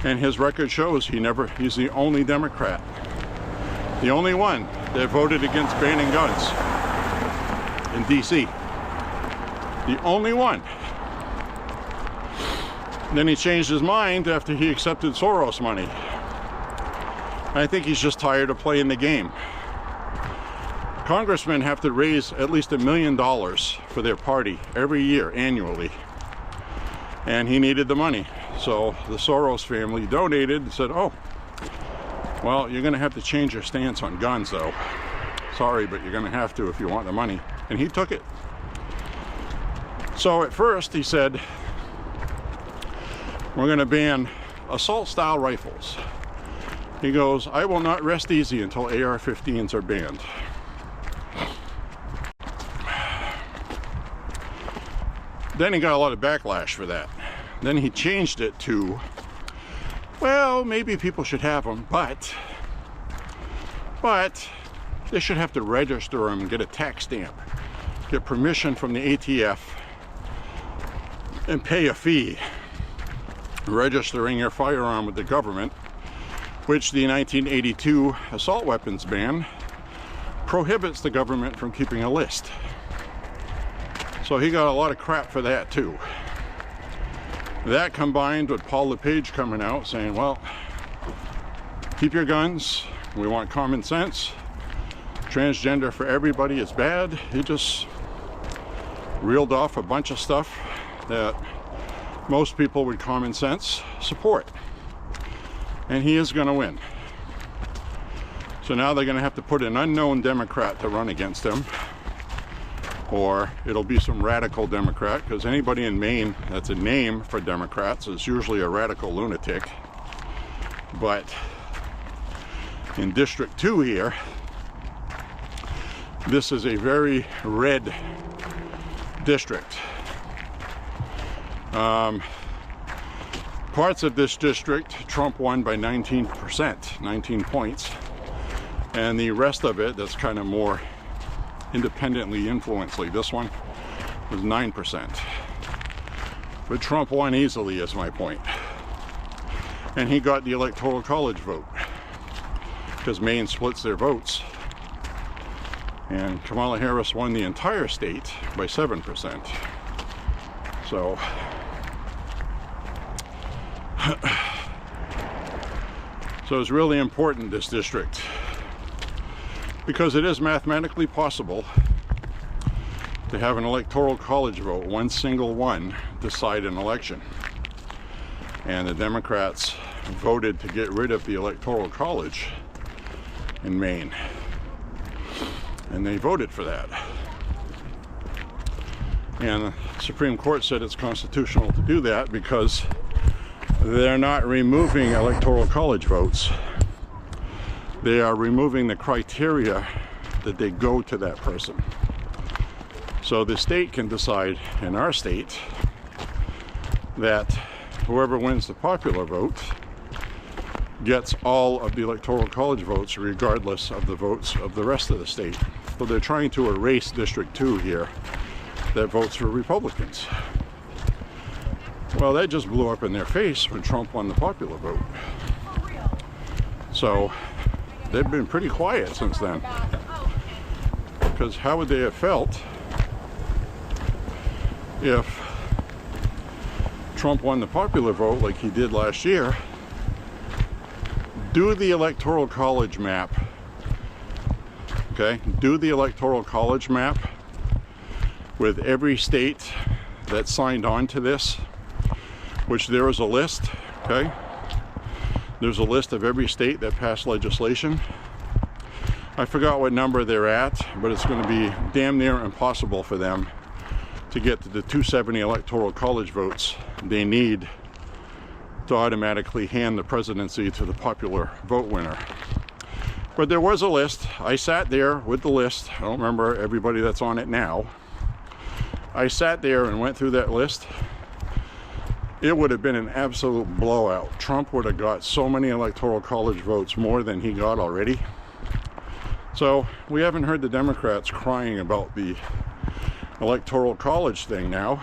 And his record shows he's the only Democrat, the only one that voted against banning guns in DC. The only one. Then he changed his mind after he accepted Soros money. I think he's just tired of playing the game. Congressmen have to raise at least $1 million for their party every year, annually. And he needed the money. So the Soros family donated and said, oh, well, you're going to have to change your stance on guns, though. Sorry, but you're going to have to if you want the money. And he took it. So at first he said, we're going to ban assault-style rifles. He goes, I will not rest easy until AR-15s are banned. Then he got a lot of backlash for that. Then he changed it to, well, maybe people should have them, but they should have to register them and get a tax stamp, get permission from the ATF, and pay a fee registering your firearm with the government, which the 1982 assault weapons ban prohibits the government from keeping a list. So he got a lot of crap for that too. That combined with Paul LePage coming out saying, well, keep your guns, we want common sense, transgender for everybody is bad. He just reeled off a bunch of stuff that most people with common sense support. And he is going to win. So now they're going to have to put an unknown Democrat to run against him, or it'll be some radical Democrat, because anybody in Maine that's a name for Democrats is usually a radical lunatic. But in District 2 here, this is a very red district. Parts of this district, Trump won by 19%, 19 points. And the rest of it, that's kind of more independently influenced, like this one, was 9%. But Trump won easily, is my point. And he got the Electoral College vote, because Maine splits their votes. And Kamala Harris won the entire state by 7%. So, it's really important, this district, because it is mathematically possible to have an Electoral College vote, one single one, decide an election. And the Democrats voted to get rid of the Electoral College in Maine. And they voted for that. And the Supreme Court said it's constitutional to do that because they're not removing Electoral College votes. They are removing the criteria that they go to that person. So the state can decide, in our state, that whoever wins the popular vote gets all of the Electoral College votes, regardless of the votes of the rest of the state. So they're trying to erase District 2 here that votes for Republicans. Well, that just blew up in their face when Trump won the popular vote. So they've been pretty quiet since then. Because how would they have felt if Trump won the popular vote like he did last year? Do the Electoral College map. Okay? Do the Electoral College map with every state that signed on to this, which there is a list, okay? There's a list of every state that passed legislation. I forgot what number they're at, but it's going to be damn near impossible for them to get to the 270 Electoral College votes they need to automatically hand the presidency to the popular vote winner. But there was a list. I sat there with the list. I don't remember everybody that's on it now. I sat there and went through that list. It would have been an absolute blowout. Trump would have got so many Electoral College votes, more than he got already. So we haven't heard the Democrats crying about the Electoral College thing now.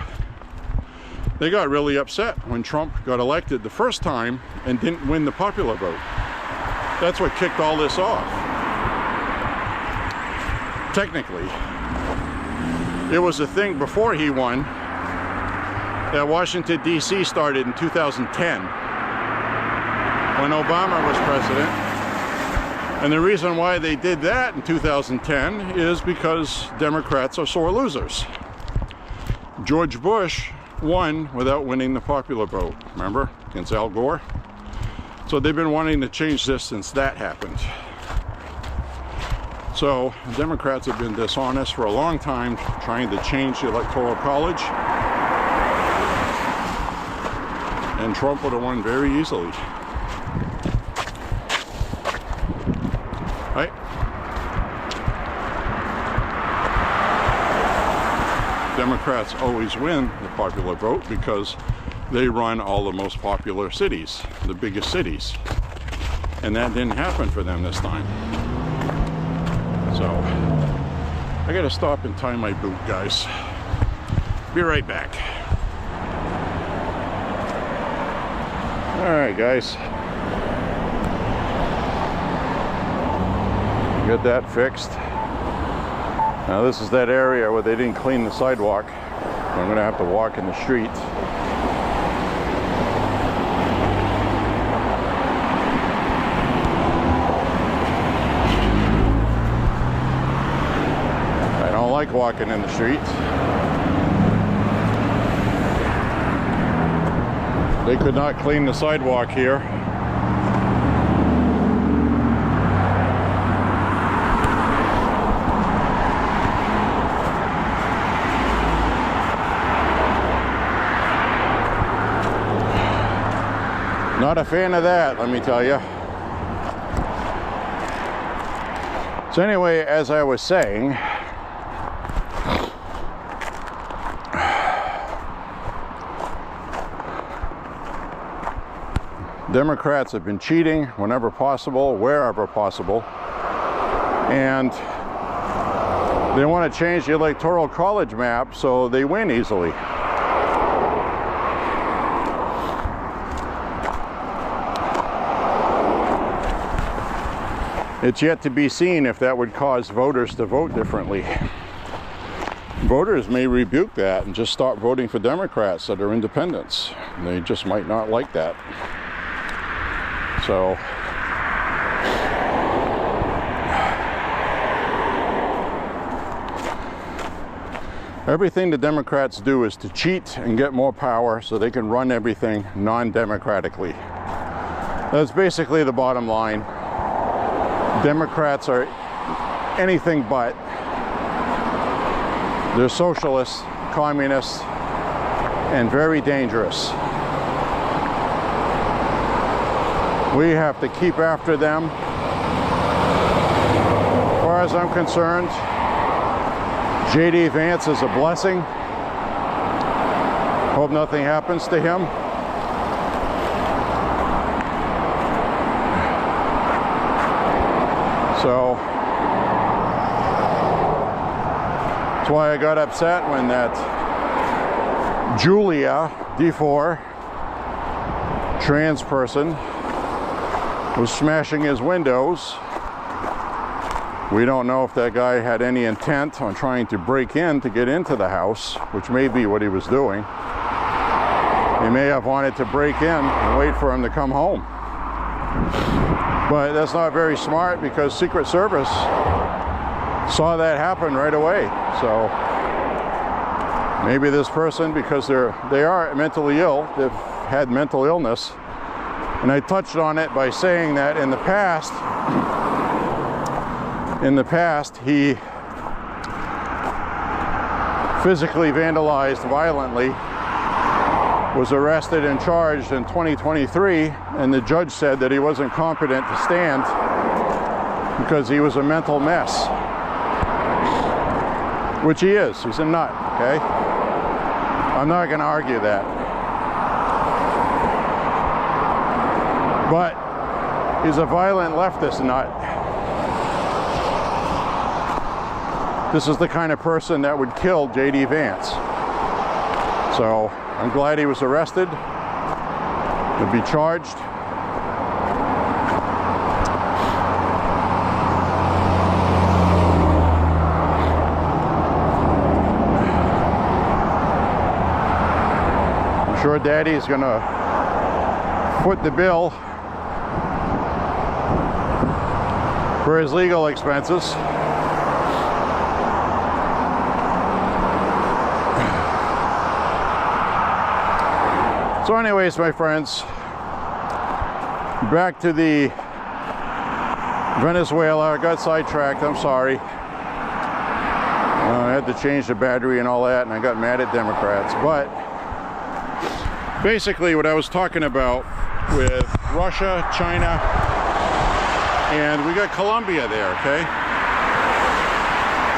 They got really upset when Trump got elected the first time and didn't win the popular vote. That's what kicked all this off. Technically, it was a thing before he won that Washington, D.C. started in 2010 when Obama was president. And the reason why they did that in 2010 is because Democrats are sore losers. George Bush won without winning the popular vote, remember, against Al Gore? So they've been wanting to change this since that happened. So Democrats have been dishonest for a long time, trying to change the Electoral College. And Trump would have won very easily. Right? Democrats always win the popular vote because they run all the most popular cities, the biggest cities. And that didn't happen for them this time. So, I gotta stop and tie my boot, guys. Be right back. Alright, guys. Get that fixed. Now this is that area where they didn't clean the sidewalk. I'm gonna have to walk in the street. I don't like walking in the street. They could not clean the sidewalk here. Not a fan of that, let me tell you. So anyway, as I was saying, Democrats have been cheating whenever possible, wherever possible, and they want to change the electoral college map so they win easily. It's yet to be seen if that would cause voters to vote differently. Voters may rebuke that and just start voting for Democrats that are independents. They just might not like that. So, everything the Democrats do is to cheat and get more power so they can run everything non-democratically. That's basically the bottom line. Democrats are anything but. They're socialists, communists, and very dangerous. We have to keep after them. As far as I'm concerned, J.D. Vance is a blessing. Hope nothing happens to him. So that's why I got upset when that Julia D4 trans person was smashing his windows. We don't know if that guy had any intent on trying to break in to get into the house, which may be what he was doing. He may have wanted to break in and wait for him to come home. But that's not very smart because Secret Service saw that happen right away. So maybe this person, because they are mentally ill, they've had mental illness. And I touched on it by saying that in the past he physically vandalized violently, was arrested and charged in 2023, and the judge said that he wasn't competent to stand because he was a mental mess. Which he is. He's a nut, okay? I'm not going to argue that. But he's a violent leftist nut. This is the kind of person that would kill J.D. Vance. So I'm glad he was arrested, to be charged. I'm sure Daddy's gonna foot the bill for his legal expenses. So anyways, my friends, back to the Venezuela. I got sidetracked, I'm sorry. I had to change the battery and all that, and I got mad at Democrats. But basically what I was talking about with Russia, China, and we got Colombia there, okay?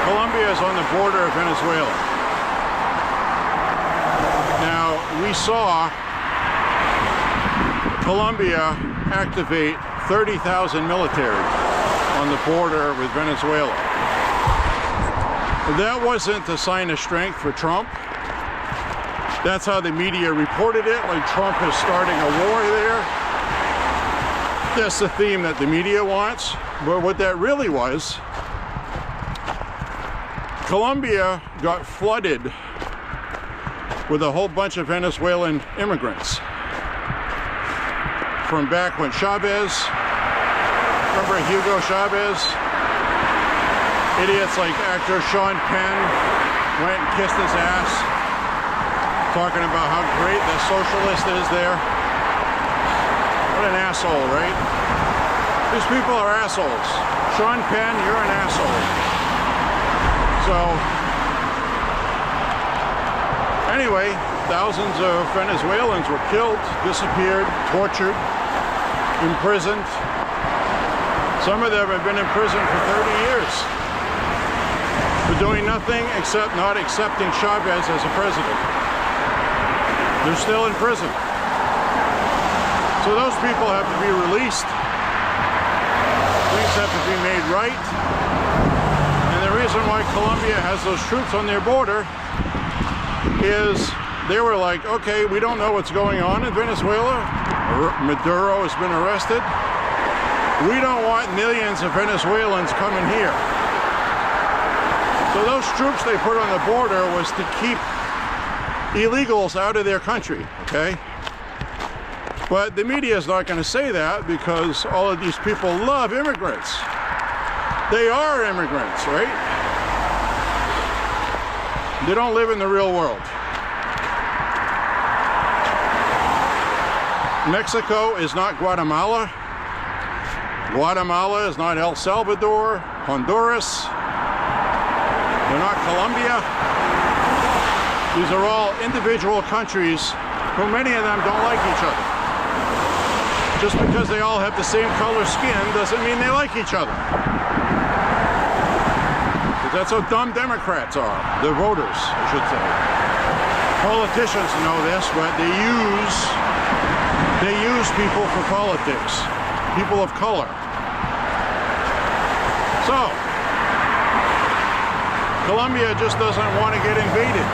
Colombia is on the border of Venezuela. Now, we saw Colombia activate 30,000 military on the border with Venezuela. That wasn't a sign of strength for Trump. That's how the media reported it, like Trump is starting a war there. That's the theme that the media wants. But what that really was, Colombia got flooded with a whole bunch of Venezuelan immigrants. From back when Chavez, remember Hugo Chavez? Idiots like actor Sean Penn went and kissed his ass, talking about how great the socialist is there. What an asshole, right? These people are assholes. Sean Penn, you're an asshole. So, anyway, thousands of Venezuelans were killed, disappeared, tortured, imprisoned. Some of them have been in prison for 30 years for doing nothing except not accepting Chavez as a president. They're still in prison. So those people have to be released. Things have to be made right. And the reason why Colombia has those troops on their border is they were like, okay, we don't know what's going on in Venezuela. Maduro has been arrested. We don't want millions of Venezuelans coming here. So those troops they put on the border was to keep illegals out of their country, okay? But the media is not going to say that because all of these people love immigrants. They are immigrants, right? They don't live in the real world. Mexico is not Guatemala. Guatemala is not El Salvador, Honduras. They're not Colombia. These are all individual countries who many of them don't like each other. Just because they all have the same color skin doesn't mean they like each other. That's how dumb Democrats are. They're voters, I should say. Politicians know this, but they use people for politics. People of color. So, Colombia just doesn't want to get invaded.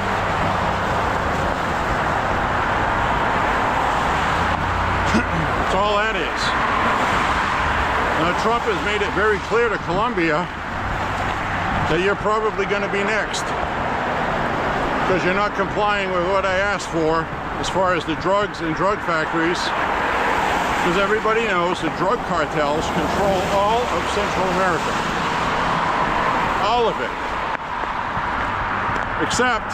That's all that is. Now, Trump has made it very clear to Colombia that you're probably going to be next because you're not complying with what I asked for as far as the drugs and drug factories, because everybody knows the drug cartels control all of Central America. All of it. Except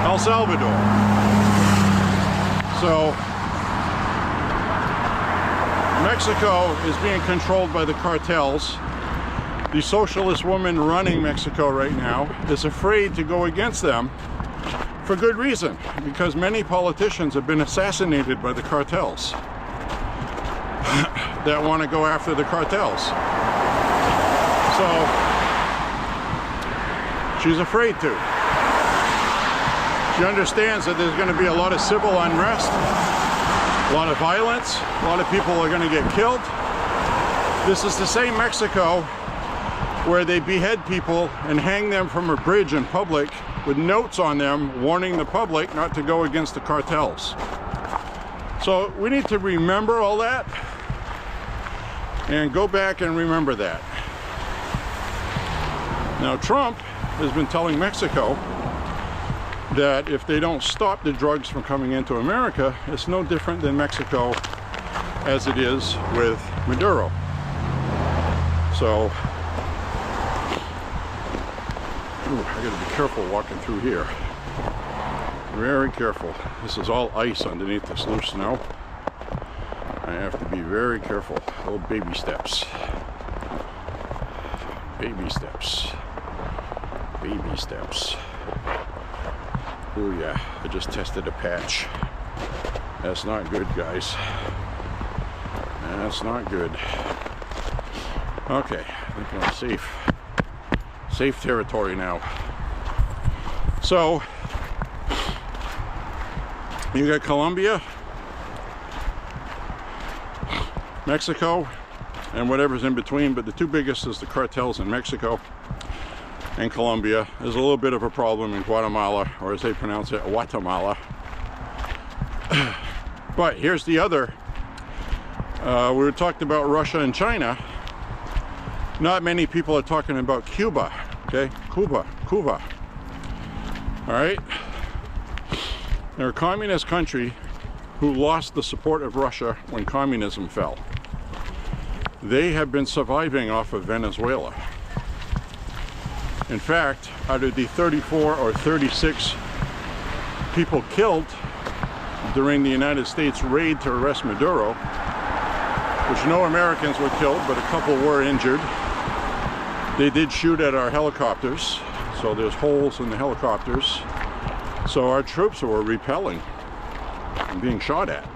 El Salvador. So Mexico is being controlled by the cartels. The socialist woman running Mexico right now is afraid to go against them for good reason, because many politicians have been assassinated by the cartels that want to go after the cartels. So she's afraid to. She understands that there's going to be a lot of civil unrest, a lot of violence, a lot of people are going to get killed. This is the same Mexico where they behead people and hang them from a bridge in public with notes on them warning the public not to go against the cartels. So we need to remember all that and go back and remember that. Now, Trump has been telling Mexico that if they don't stop the drugs from coming into America, it's no different than Mexico as it is with Maduro. So, I gotta be careful walking through here. Very careful. This is all ice underneath this loose snow. I have to be very careful. Little baby steps. Baby steps. Baby steps. Oh yeah, I just tested a patch. That's not good, guys. That's not good. Okay, I think I'm safe. Safe territory now. So, you got Colombia, Mexico, and whatever's in between, but the two biggest is the cartels in Mexico and Colombia. There's a little bit of a problem in Guatemala, or as they pronounce it, Guatemala. But here's the other. We talked about Russia and China. Not many people are talking about Cuba, okay? Cuba. All right? They're a communist country who lost the support of Russia when communism fell. They have been surviving off of Venezuela. In fact, out of the 34 or 36 people killed during the United States raid to arrest Maduro, which no Americans were killed, but a couple were injured. They did shoot at our helicopters, so there's holes in the helicopters. So our troops were repelling and being shot at.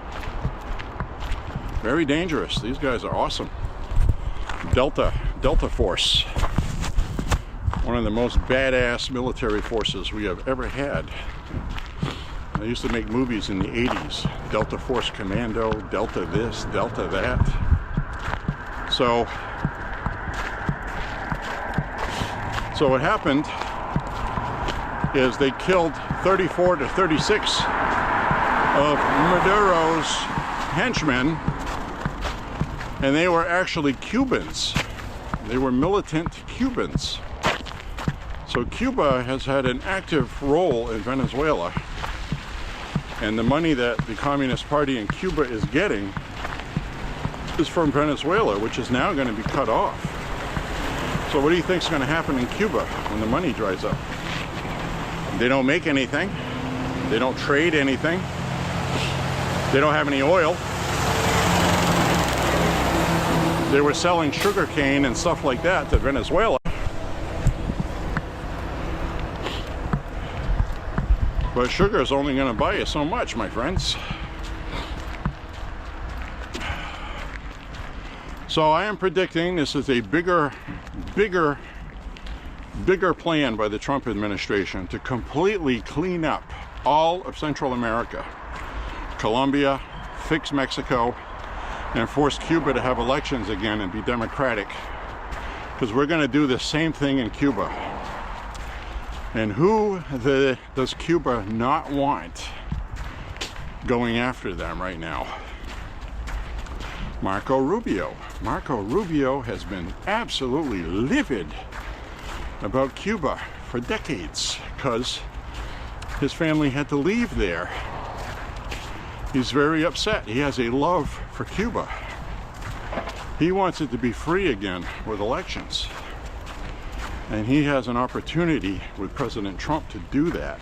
Very dangerous. These guys are awesome. Delta Force. One of the most badass military forces we have ever had. I used to make movies in the 80s. Delta Force Commando, Delta this, Delta that. So what happened is they killed 34 to 36 of Maduro's henchmen, and they were actually Cubans. They were militant Cubans. So Cuba has had an active role in Venezuela, and the money that the Communist Party in Cuba is getting is from Venezuela, which is now going to be cut off. So what do you think is going to happen in Cuba when the money dries up? They don't make anything. They don't trade anything. They don't have any oil. They were selling sugar cane and stuff like that to Venezuela. But sugar is only going to buy you so much, my friends. So I am predicting this is a bigger plan by the Trump administration to completely clean up all of Central America, Colombia, fix Mexico, and force Cuba to have elections again and be democratic. Because we're going to do the same thing in Cuba. And who does Cuba not want going after them right now? Marco Rubio. Marco Rubio has been absolutely livid about Cuba for decades because his family had to leave there. He's very upset. He has a love for Cuba. He wants it to be free again with elections. And he has an opportunity with President Trump to do that.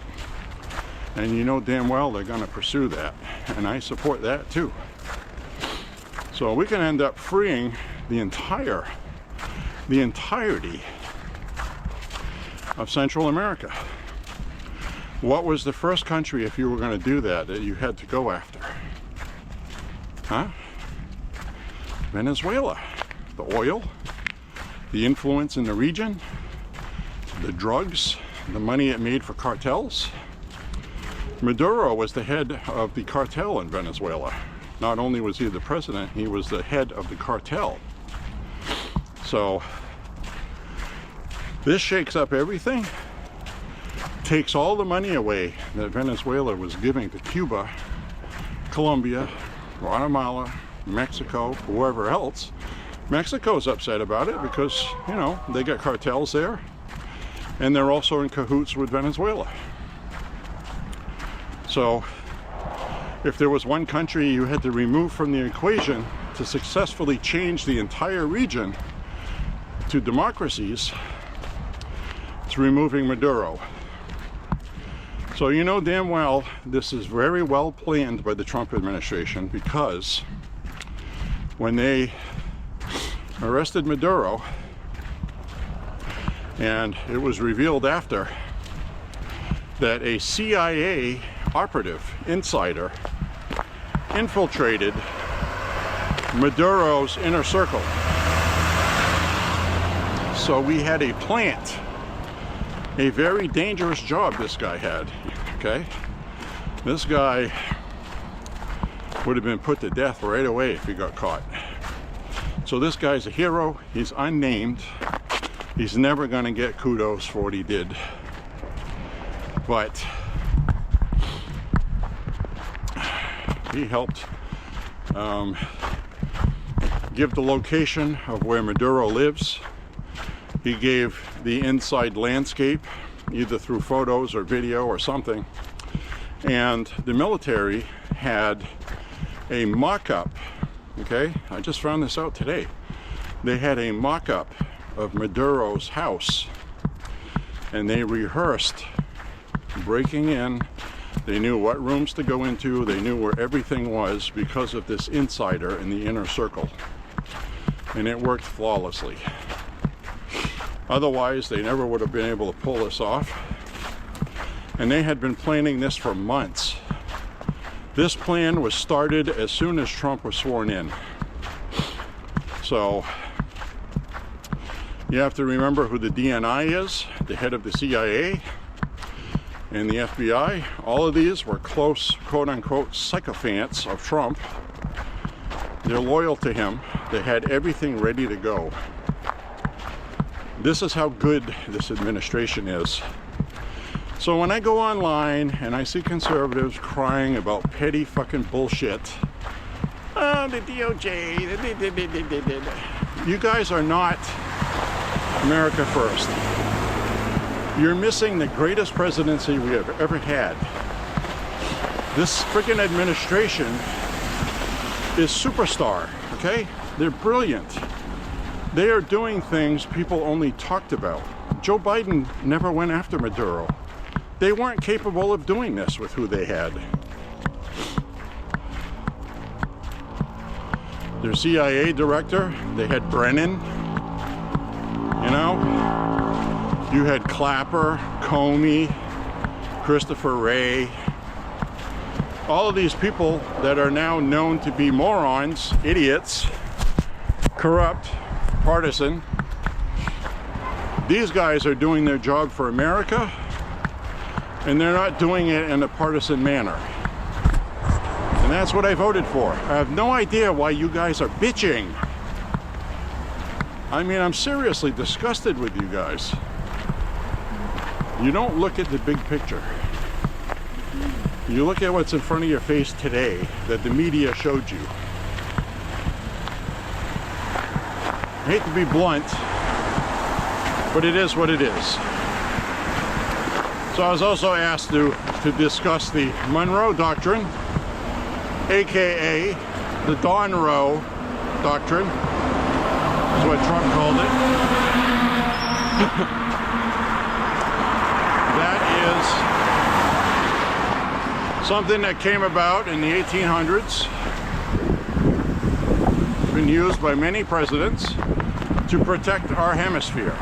And you know damn well they're going to pursue that. And I support that too. So we can end up freeing the entirety of Central America. What was the first country, if you were going to do that you had to go after? Huh? Venezuela. The oil, the influence in the region, the drugs, the money it made for cartels. Maduro was the head of the cartel in Venezuela. Not only was he the president, he was the head of the cartel. So this shakes up everything, takes all the money away that Venezuela was giving to Cuba, Colombia, Guatemala, Mexico, whoever else. Mexico's upset about it because, you know, they got cartels there, and they're also in cahoots with Venezuela. So if there was one country you had to remove from the equation to successfully change the entire region to democracies, it's removing Maduro. So you know damn well this is very well planned by the Trump administration, because when they arrested Maduro, and it was revealed after that a CIA operative, insider, infiltrated Maduro's inner circle. So we had a plant, a very dangerous job this guy had, okay? This guy would have been put to death right away if he got caught. So this guy's a hero. He's unnamed. He's never going to get kudos for what he did. But he helped give the location of where Maduro lives. He gave the inside landscape, either through photos or video or something. And the military had a mock-up, okay? I just found this out today. They had a mock-up of Maduro's house, and they rehearsed breaking in They knew what rooms to go into. They knew where everything was because of this insider in the inner circle. And it worked flawlessly. Otherwise, they never would have been able to pull this off. And they had been planning this for months. This plan was started as soon as Trump was sworn in. So, you have to remember who the DNI is, the head of the CIA and the FBI. All of these were close, quote-unquote, sycophants of Trump. They're loyal to him. They had everything ready to go. This is how good this administration is. So when I go online and I see conservatives crying about petty fucking bullshit, oh, the DOJ, you guys are not America first. You're missing the greatest presidency we have ever had. This freaking administration is superstar, okay? They're brilliant. They are doing things people only talked about. Joe Biden never went after Maduro. They weren't capable of doing this with who they had. Their CIA director, they had Brennan, you know? You had Clapper, Comey, Christopher Wray. All of these people that are now known to be morons, idiots, corrupt, partisan. These guys are doing their job for America, and they're not doing it in a partisan manner. And that's what I voted for. I have no idea why you guys are bitching. I mean, I'm seriously disgusted with you guys. You don't look at the big picture. You look at what's in front of your face today that the media showed you. I hate to be blunt, but it is what it is. So I was also asked to discuss the Monroe Doctrine, aka the Don Roe Doctrine, is what Trump called it. That is something that came about in the 1800s. It's been used by many presidents to protect our hemisphere.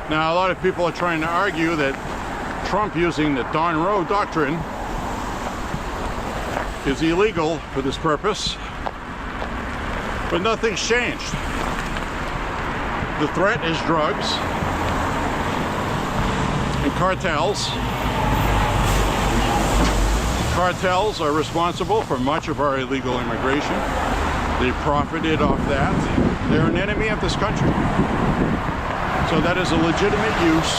Now, a lot of people are trying to argue that Trump using the Don Roe Doctrine is illegal for this purpose, but nothing's changed. The threat is drugs and cartels. Cartels are responsible for much of our illegal immigration. They profited off that. They're an enemy of this country. So that is a legitimate use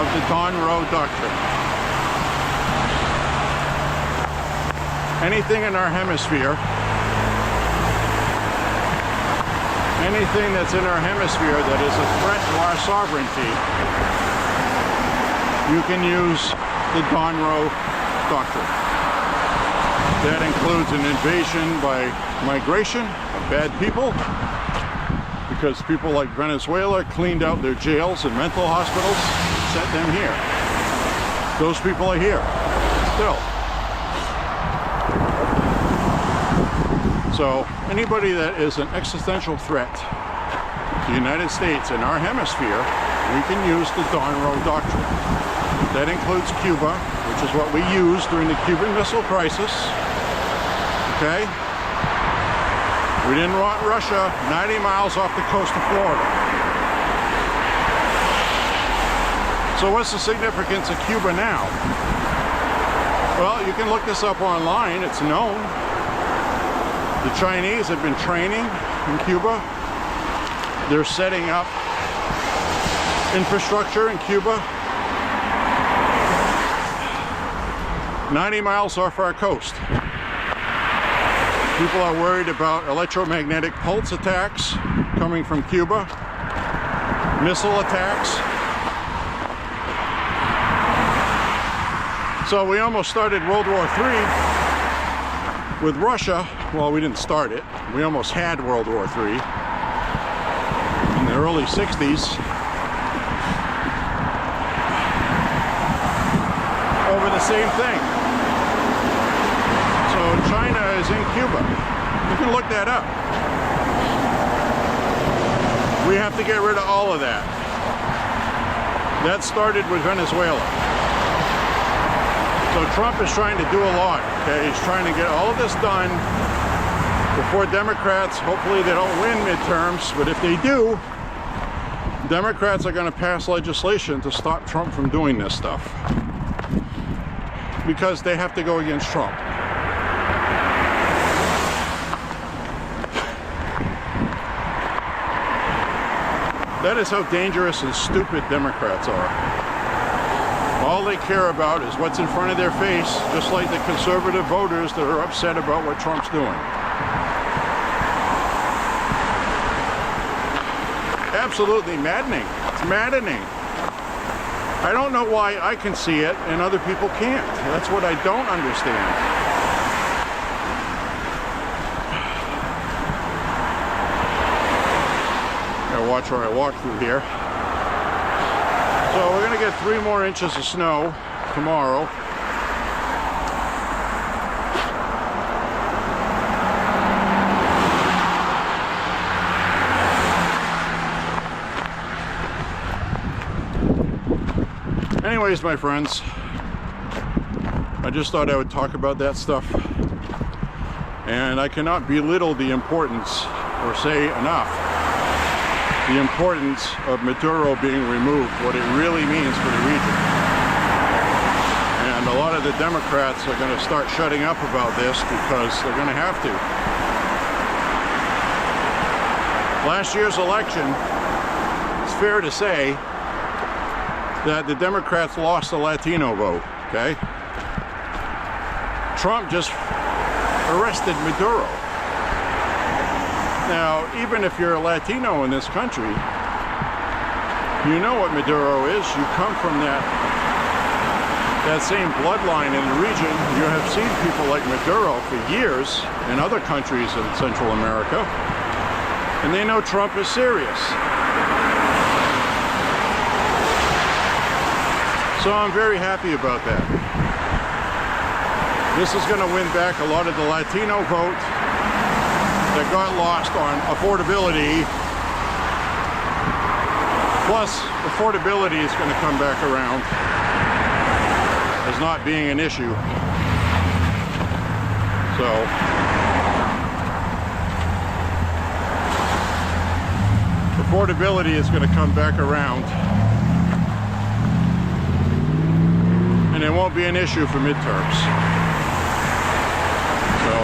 of the Don Roe Doctrine. Anything in our hemisphere, anything that's in our hemisphere that is a threat to our sovereignty, you can use the Don Roe Doctrine. That includes an invasion by migration of bad people, because people like Venezuela cleaned out their jails and mental hospitals and sent them here. Those people are here still. So anybody that is an existential threat to the United States and our hemisphere, we can use the Don Roe Doctrine. That includes Cuba, which is what we used during the Cuban Missile Crisis. Okay? We didn't want Russia 90 miles off the coast of Florida. So what's the significance of Cuba now? Well, you can look this up online. It's known. The Chinese have been training in Cuba. They're setting up infrastructure in Cuba 90 miles off our coast. People are worried about electromagnetic pulse attacks coming from Cuba, missile attacks. So we almost started World War III with Russia. Well, we didn't start it. We almost had World War III in the early 60s. over the same thing. So China is in Cuba. You can look that up. We have to get rid of all of that. That started with Venezuela. So Trump is trying to do a lot, okay? He's trying to get all of this done before Democrats, hopefully they don't win midterms, but if they do, Democrats are going to pass legislation to stop Trump from doing this stuff. Because they have to go against Trump. That is how dangerous and stupid Democrats are. All they care about is what's in front of their face, just like the conservative voters that are upset about what Trump's doing. Absolutely maddening. It's maddening. I don't know why I can see it and other people can't. That's what I don't understand. Gotta watch where I walk through here. So we're gonna get 3 more inches of snow tomorrow. Anyways, my friends, I just thought I would talk about that stuff. And I cannot belittle the importance, or say enough, the importance of Maduro being removed, what it really means for the region. And a lot of the Democrats are going to start shutting up about this because they're going to have to. Last year's election, it's fair to say that the Democrats lost the Latino vote, okay? Trump just arrested Maduro. Now, even if you're a Latino in this country, you know what Maduro is. You come from that same bloodline in the region. You have seen people like Maduro for years in other countries in Central America, and they know Trump is serious. So I'm very happy about that. This is going to win back a lot of the Latino vote that got lost on affordability. Plus, affordability is going to come back around as not being an issue. So, affordability is going to come back around. And it won't be an issue for midterms. So,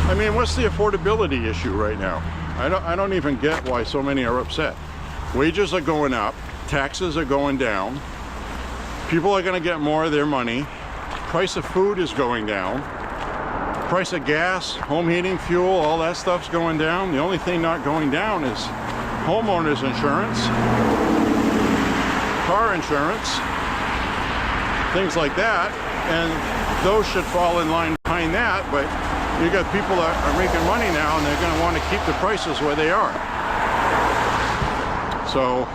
I mean, what's the affordability issue right now? I don't even get why so many are upset. Wages are going up, taxes are going down, people are going to get more of their money, price of food is going down, price of gas, home heating, fuel, all that stuff's going down. The only thing not going down is homeowners insurance, car insurance, things like that, and those should fall in line behind that, but you got people that are making money now and they're going to want to keep the prices where they are. So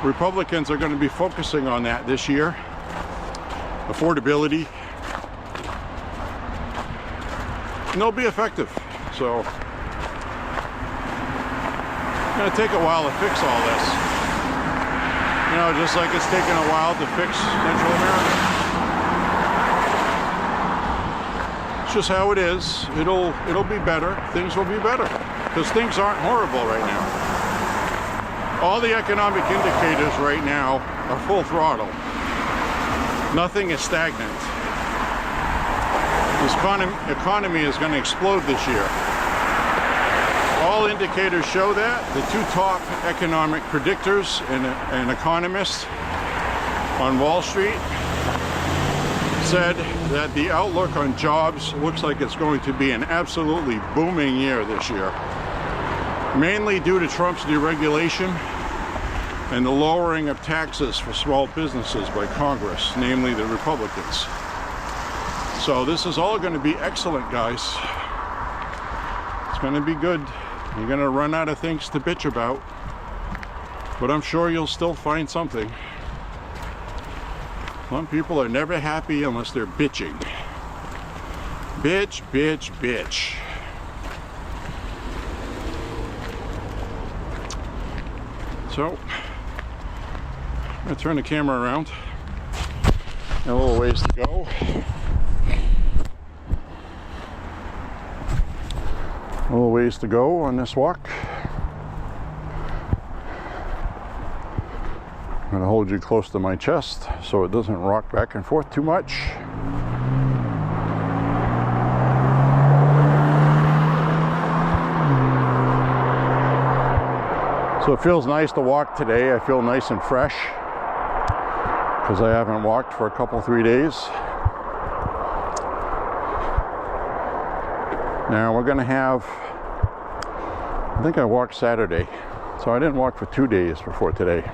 Republicans are going to be focusing on that this year. Affordability. And they'll be effective. So it's going to take a while to fix all this. You know, just like it's taken a while to fix Central America. It's just how it is. It'll be better. Things will be better. Because things aren't horrible right now. All the economic indicators right now are full throttle. Nothing is stagnant. This economy is going to explode this year. All indicators show that. The 2 top economic predictors and economists on Wall Street said that the outlook on jobs looks like it's going to be an absolutely booming year this year. Mainly due to Trump's deregulation and the lowering of taxes for small businesses by Congress, namely the Republicans. So this is all going to be excellent, guys. It's going to be good. You're going to run out of things to bitch about, but I'm sure you'll still find something. Some people are never happy unless they're bitching. Bitch, bitch, bitch. So, I'm going to turn the camera around. A little ways to go. A little ways to go on this walk. I'm going to hold you close to my chest so it doesn't rock back and forth too much. So it feels nice to walk today. I feel nice and fresh because I haven't walked for a couple, 3 days. Now we're going to have, I think I walked Saturday, so I didn't walk for 2 days before today.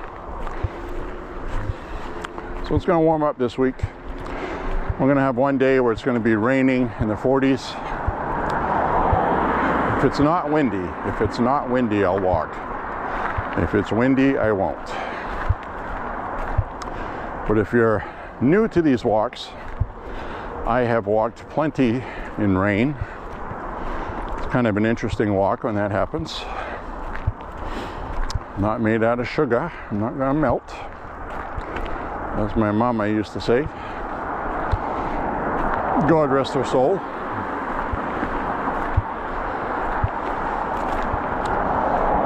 So it's going to warm up this week. We're going to have one day where it's going to be raining in the 40s. If it's not windy, I'll walk. If it's windy, I won't. But if you're new to these walks, I have walked plenty in rain. It's kind of an interesting walk when that happens. Not made out of sugar. I'm not gonna melt. As my mama used to say. God rest her soul.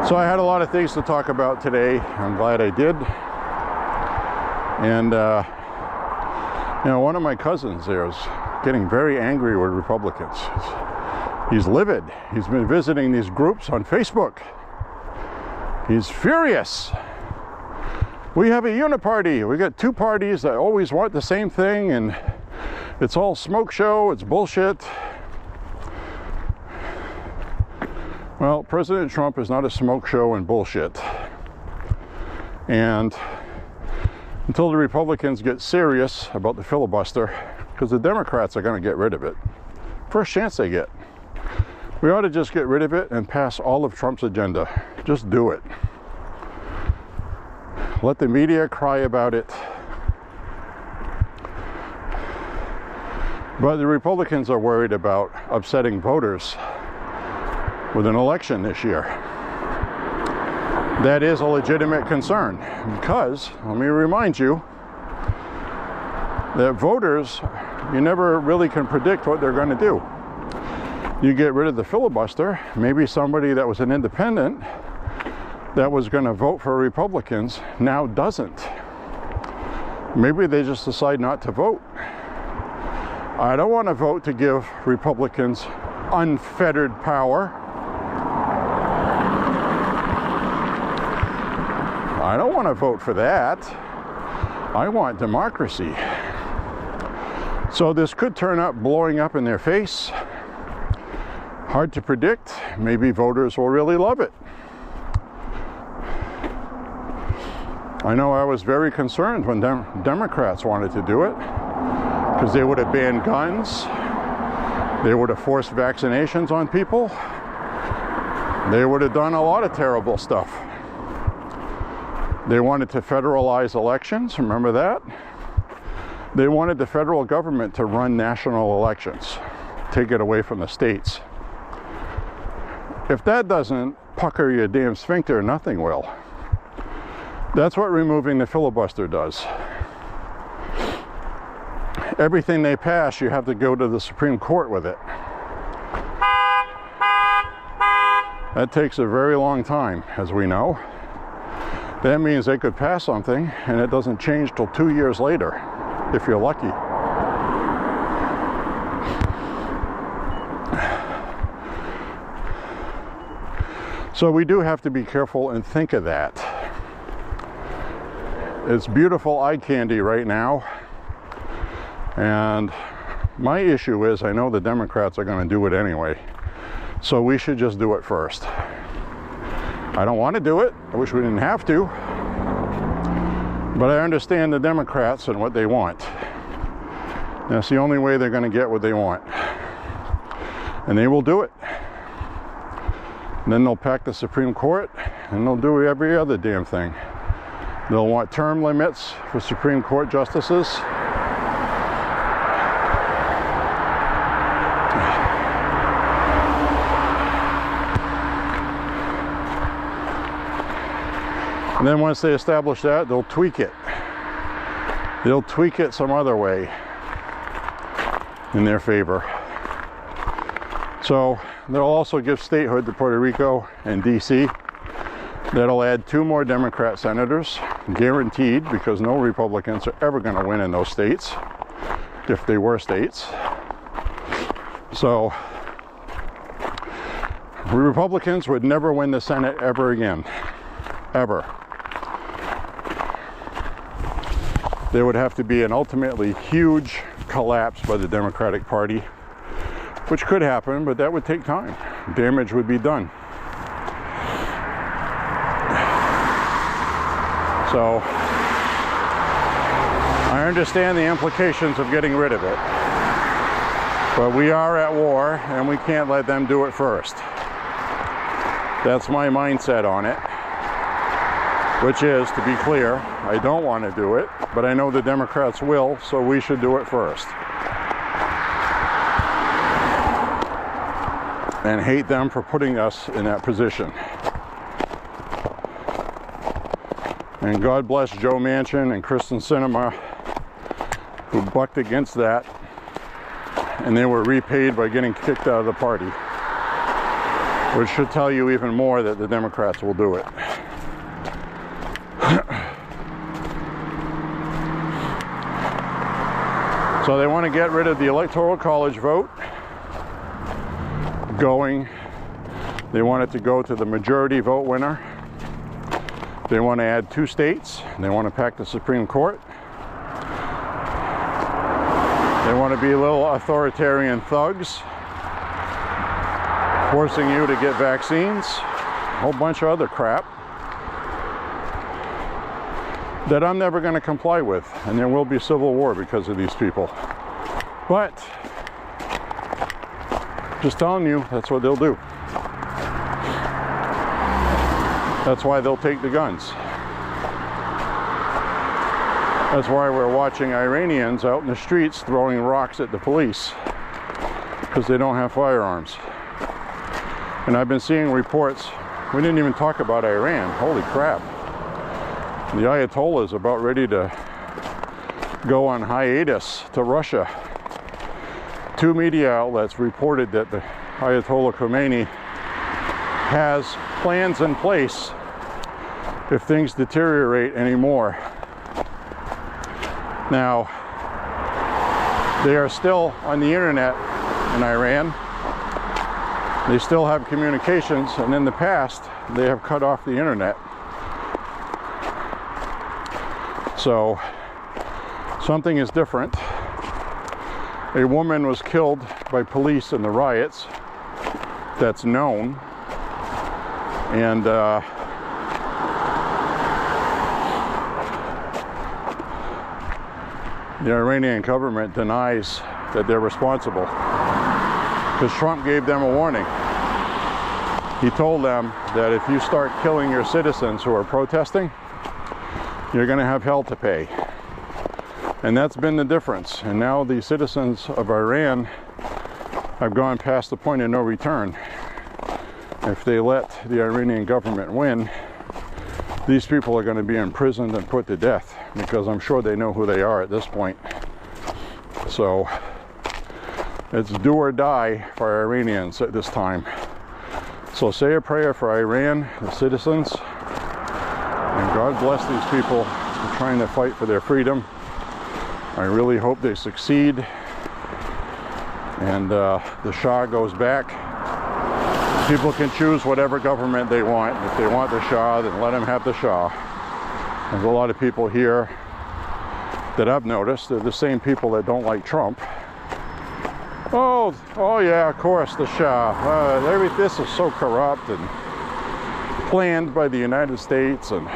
So I had a lot of things to talk about today. I'm glad I did. And you know, one of my cousins there is getting very angry with Republicans. He's livid. He's been visiting these groups on Facebook. He's furious. We have a uniparty. We got two parties that always want the same thing, and it's all smoke show, it's bullshit. Well, President Trump is not a smoke show and bullshit. And until the Republicans get serious about the filibuster, because the Democrats are going to get rid of it. First chance they get. We ought to just get rid of it and pass all of Trump's agenda. Just do it. Let the media cry about it. But the Republicans are worried about upsetting voters with an election this year. That is a legitimate concern because, let me remind you, that voters, you never really can predict what they're going to do. You get rid of the filibuster, maybe somebody that was an independent that was going to vote for Republicans now doesn't. Maybe they just decide not to vote. I don't want to vote to give Republicans unfettered power. I don't want to vote for that. I want democracy. So this could turn up blowing up in their face. Hard to predict. Maybe voters will really love it. I know I was very concerned when Democrats wanted to do it because they would have banned guns. They would have forced vaccinations on people. They would have done a lot of terrible stuff. They wanted to federalize elections, remember that? They wanted the federal government to run national elections, take it away from the states. If that doesn't pucker your damn sphincter, nothing will. That's what removing the filibuster does. Everything they pass, you have to go to the Supreme Court with it. That takes a very long time, as we know. That means they could pass something and it doesn't change till 2 years later, if you're lucky. So we do have to be careful and think of that. It's beautiful eye candy right now. And my issue is, I know the Democrats are going to do it anyway. So we should just do it first. I don't want to do it. I wish we didn't have to. But I understand the Democrats and what they want. That's the only way they're going to get what they want. And they will do it. And then they'll pack the Supreme Court and they'll do every other damn thing. They'll want term limits for Supreme Court justices. And then once they establish that, they'll tweak it. They'll tweak it some other way in their favor. So they'll also give statehood to Puerto Rico and DC. That'll add 2 more Democrat senators, guaranteed, because no Republicans are ever going to win in those states, if they were states. So Republicans would never win the Senate ever again. Ever. There would have to be an ultimately huge collapse by the Democratic Party, which could happen, but that would take time. Damage would be done. So I understand the implications of getting rid of it, but we are at war and we can't let them do it first. That's my mindset on it, which is, to be clear, I don't want to do it, but I know the Democrats will, so we should do it first. And hate them for putting us in that position. And God bless Joe Manchin and Kristen Sinema, who bucked against that, and they were repaid by getting kicked out of the party, which should tell you even more that the Democrats will do it. So they want to get rid of the Electoral College vote. They want it to go to the majority vote winner. They want to add 2 states. They want to pack the Supreme Court. They want to be little authoritarian thugs, forcing you to get vaccines, a whole bunch of other crap that I'm never going to comply with, and there will be civil war because of these people. But just telling you, that's what they'll do. That's why they'll take the guns. That's why we're watching Iranians out in the streets throwing rocks at the police, because they don't have firearms. And I've been seeing reports, we didn't even talk about Iran, holy crap. The Ayatollah is about ready to go on hiatus to Russia. 2 media outlets reported that the Ayatollah Khomeini has plans in place if things deteriorate anymore. Now, they are still on the internet in Iran. They still have communications, and in the past, they have cut off the internet. So, something is different. A woman was killed by police in the riots. That's known. And the Iranian government denies that they're responsible, because Trump gave them a warning. He told them that if you start killing your citizens who are protesting, you're going to have hell to pay. And that's been the difference. And now the citizens of Iran have gone past the point of no return. If they let the Iranian government win, these people are going to be imprisoned and put to death, because I'm sure they know who they are at this point. So it's do or die for Iranians at this time. So say a prayer for Iran, the citizens, and God bless these people who are trying to fight for their freedom. I really hope they succeed, and the Shah goes back. People can choose whatever government they want. If they want the Shah, then let them have the Shah. There's a lot of people here that I've noticed, they're the same people that don't like Trump. Oh yeah, of course, the Shah. This is so corrupt and planned by the United States, and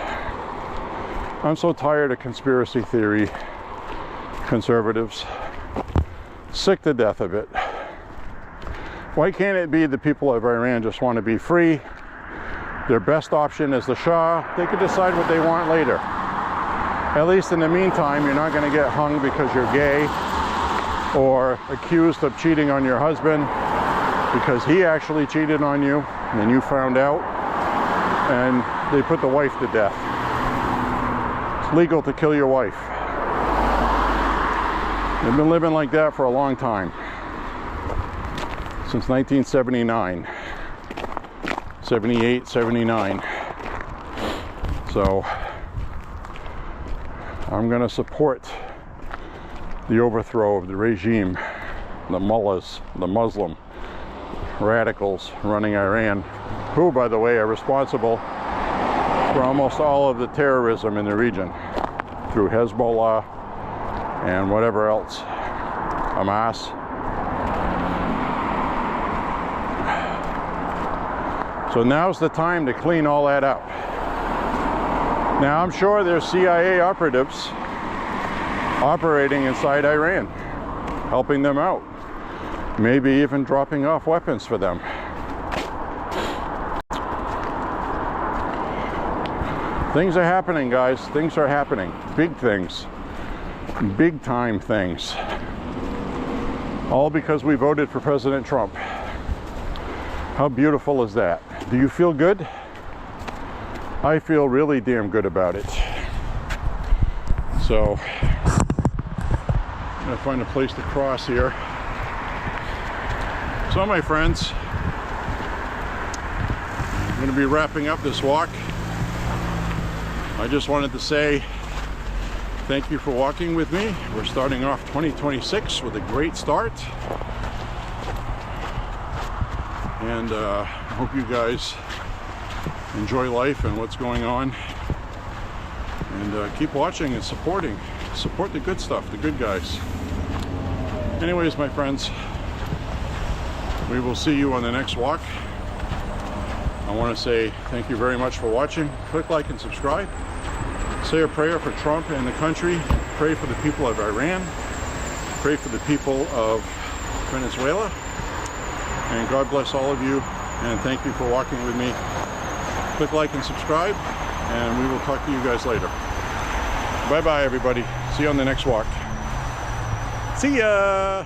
I'm so tired of conspiracy theory conservatives. Sick to death of it. Why can't it be the people of Iran just want to be free? Their best option is the Shah. They could decide what they want later. At least in the meantime, you're not going to get hung because you're gay, or accused of cheating on your husband because he actually cheated on you and you found out, and they put the wife to death. It's legal to kill your wife. They've been living like that for a long time. Since 1979. 78, 79. So I'm going to support the overthrow of the regime, the mullahs, the Muslim radicals running Iran, who, by the way, are responsible for almost all of the terrorism in the region through Hezbollah and whatever else, Hamas. So now's the time to clean all that up. Now I'm sure there's CIA operatives operating inside Iran, helping them out, maybe even dropping off weapons for them. Things are happening, guys. Things are happening. Big things. Big time things. All because we voted for President Trump. How beautiful is that? Do you feel good? I feel really damn good about it. So, I'm gonna find a place to cross here. So, my friends, I'm gonna be wrapping up this walk. I just wanted to say thank you for walking with me. We're starting off 2026 with a great start. And I hope you guys enjoy life and what's going on. And keep watching and supporting. Support the good stuff, the good guys. Anyways, my friends, we will see you on the next walk. I want to say thank you very much for watching. Click like and subscribe. Say a prayer for Trump and the country. Pray for the people of Iran. Pray for the people of Venezuela. And God bless all of you. And thank you for walking with me. Click like and subscribe. And we will talk to you guys later. Bye-bye, everybody. See you on the next walk. See ya!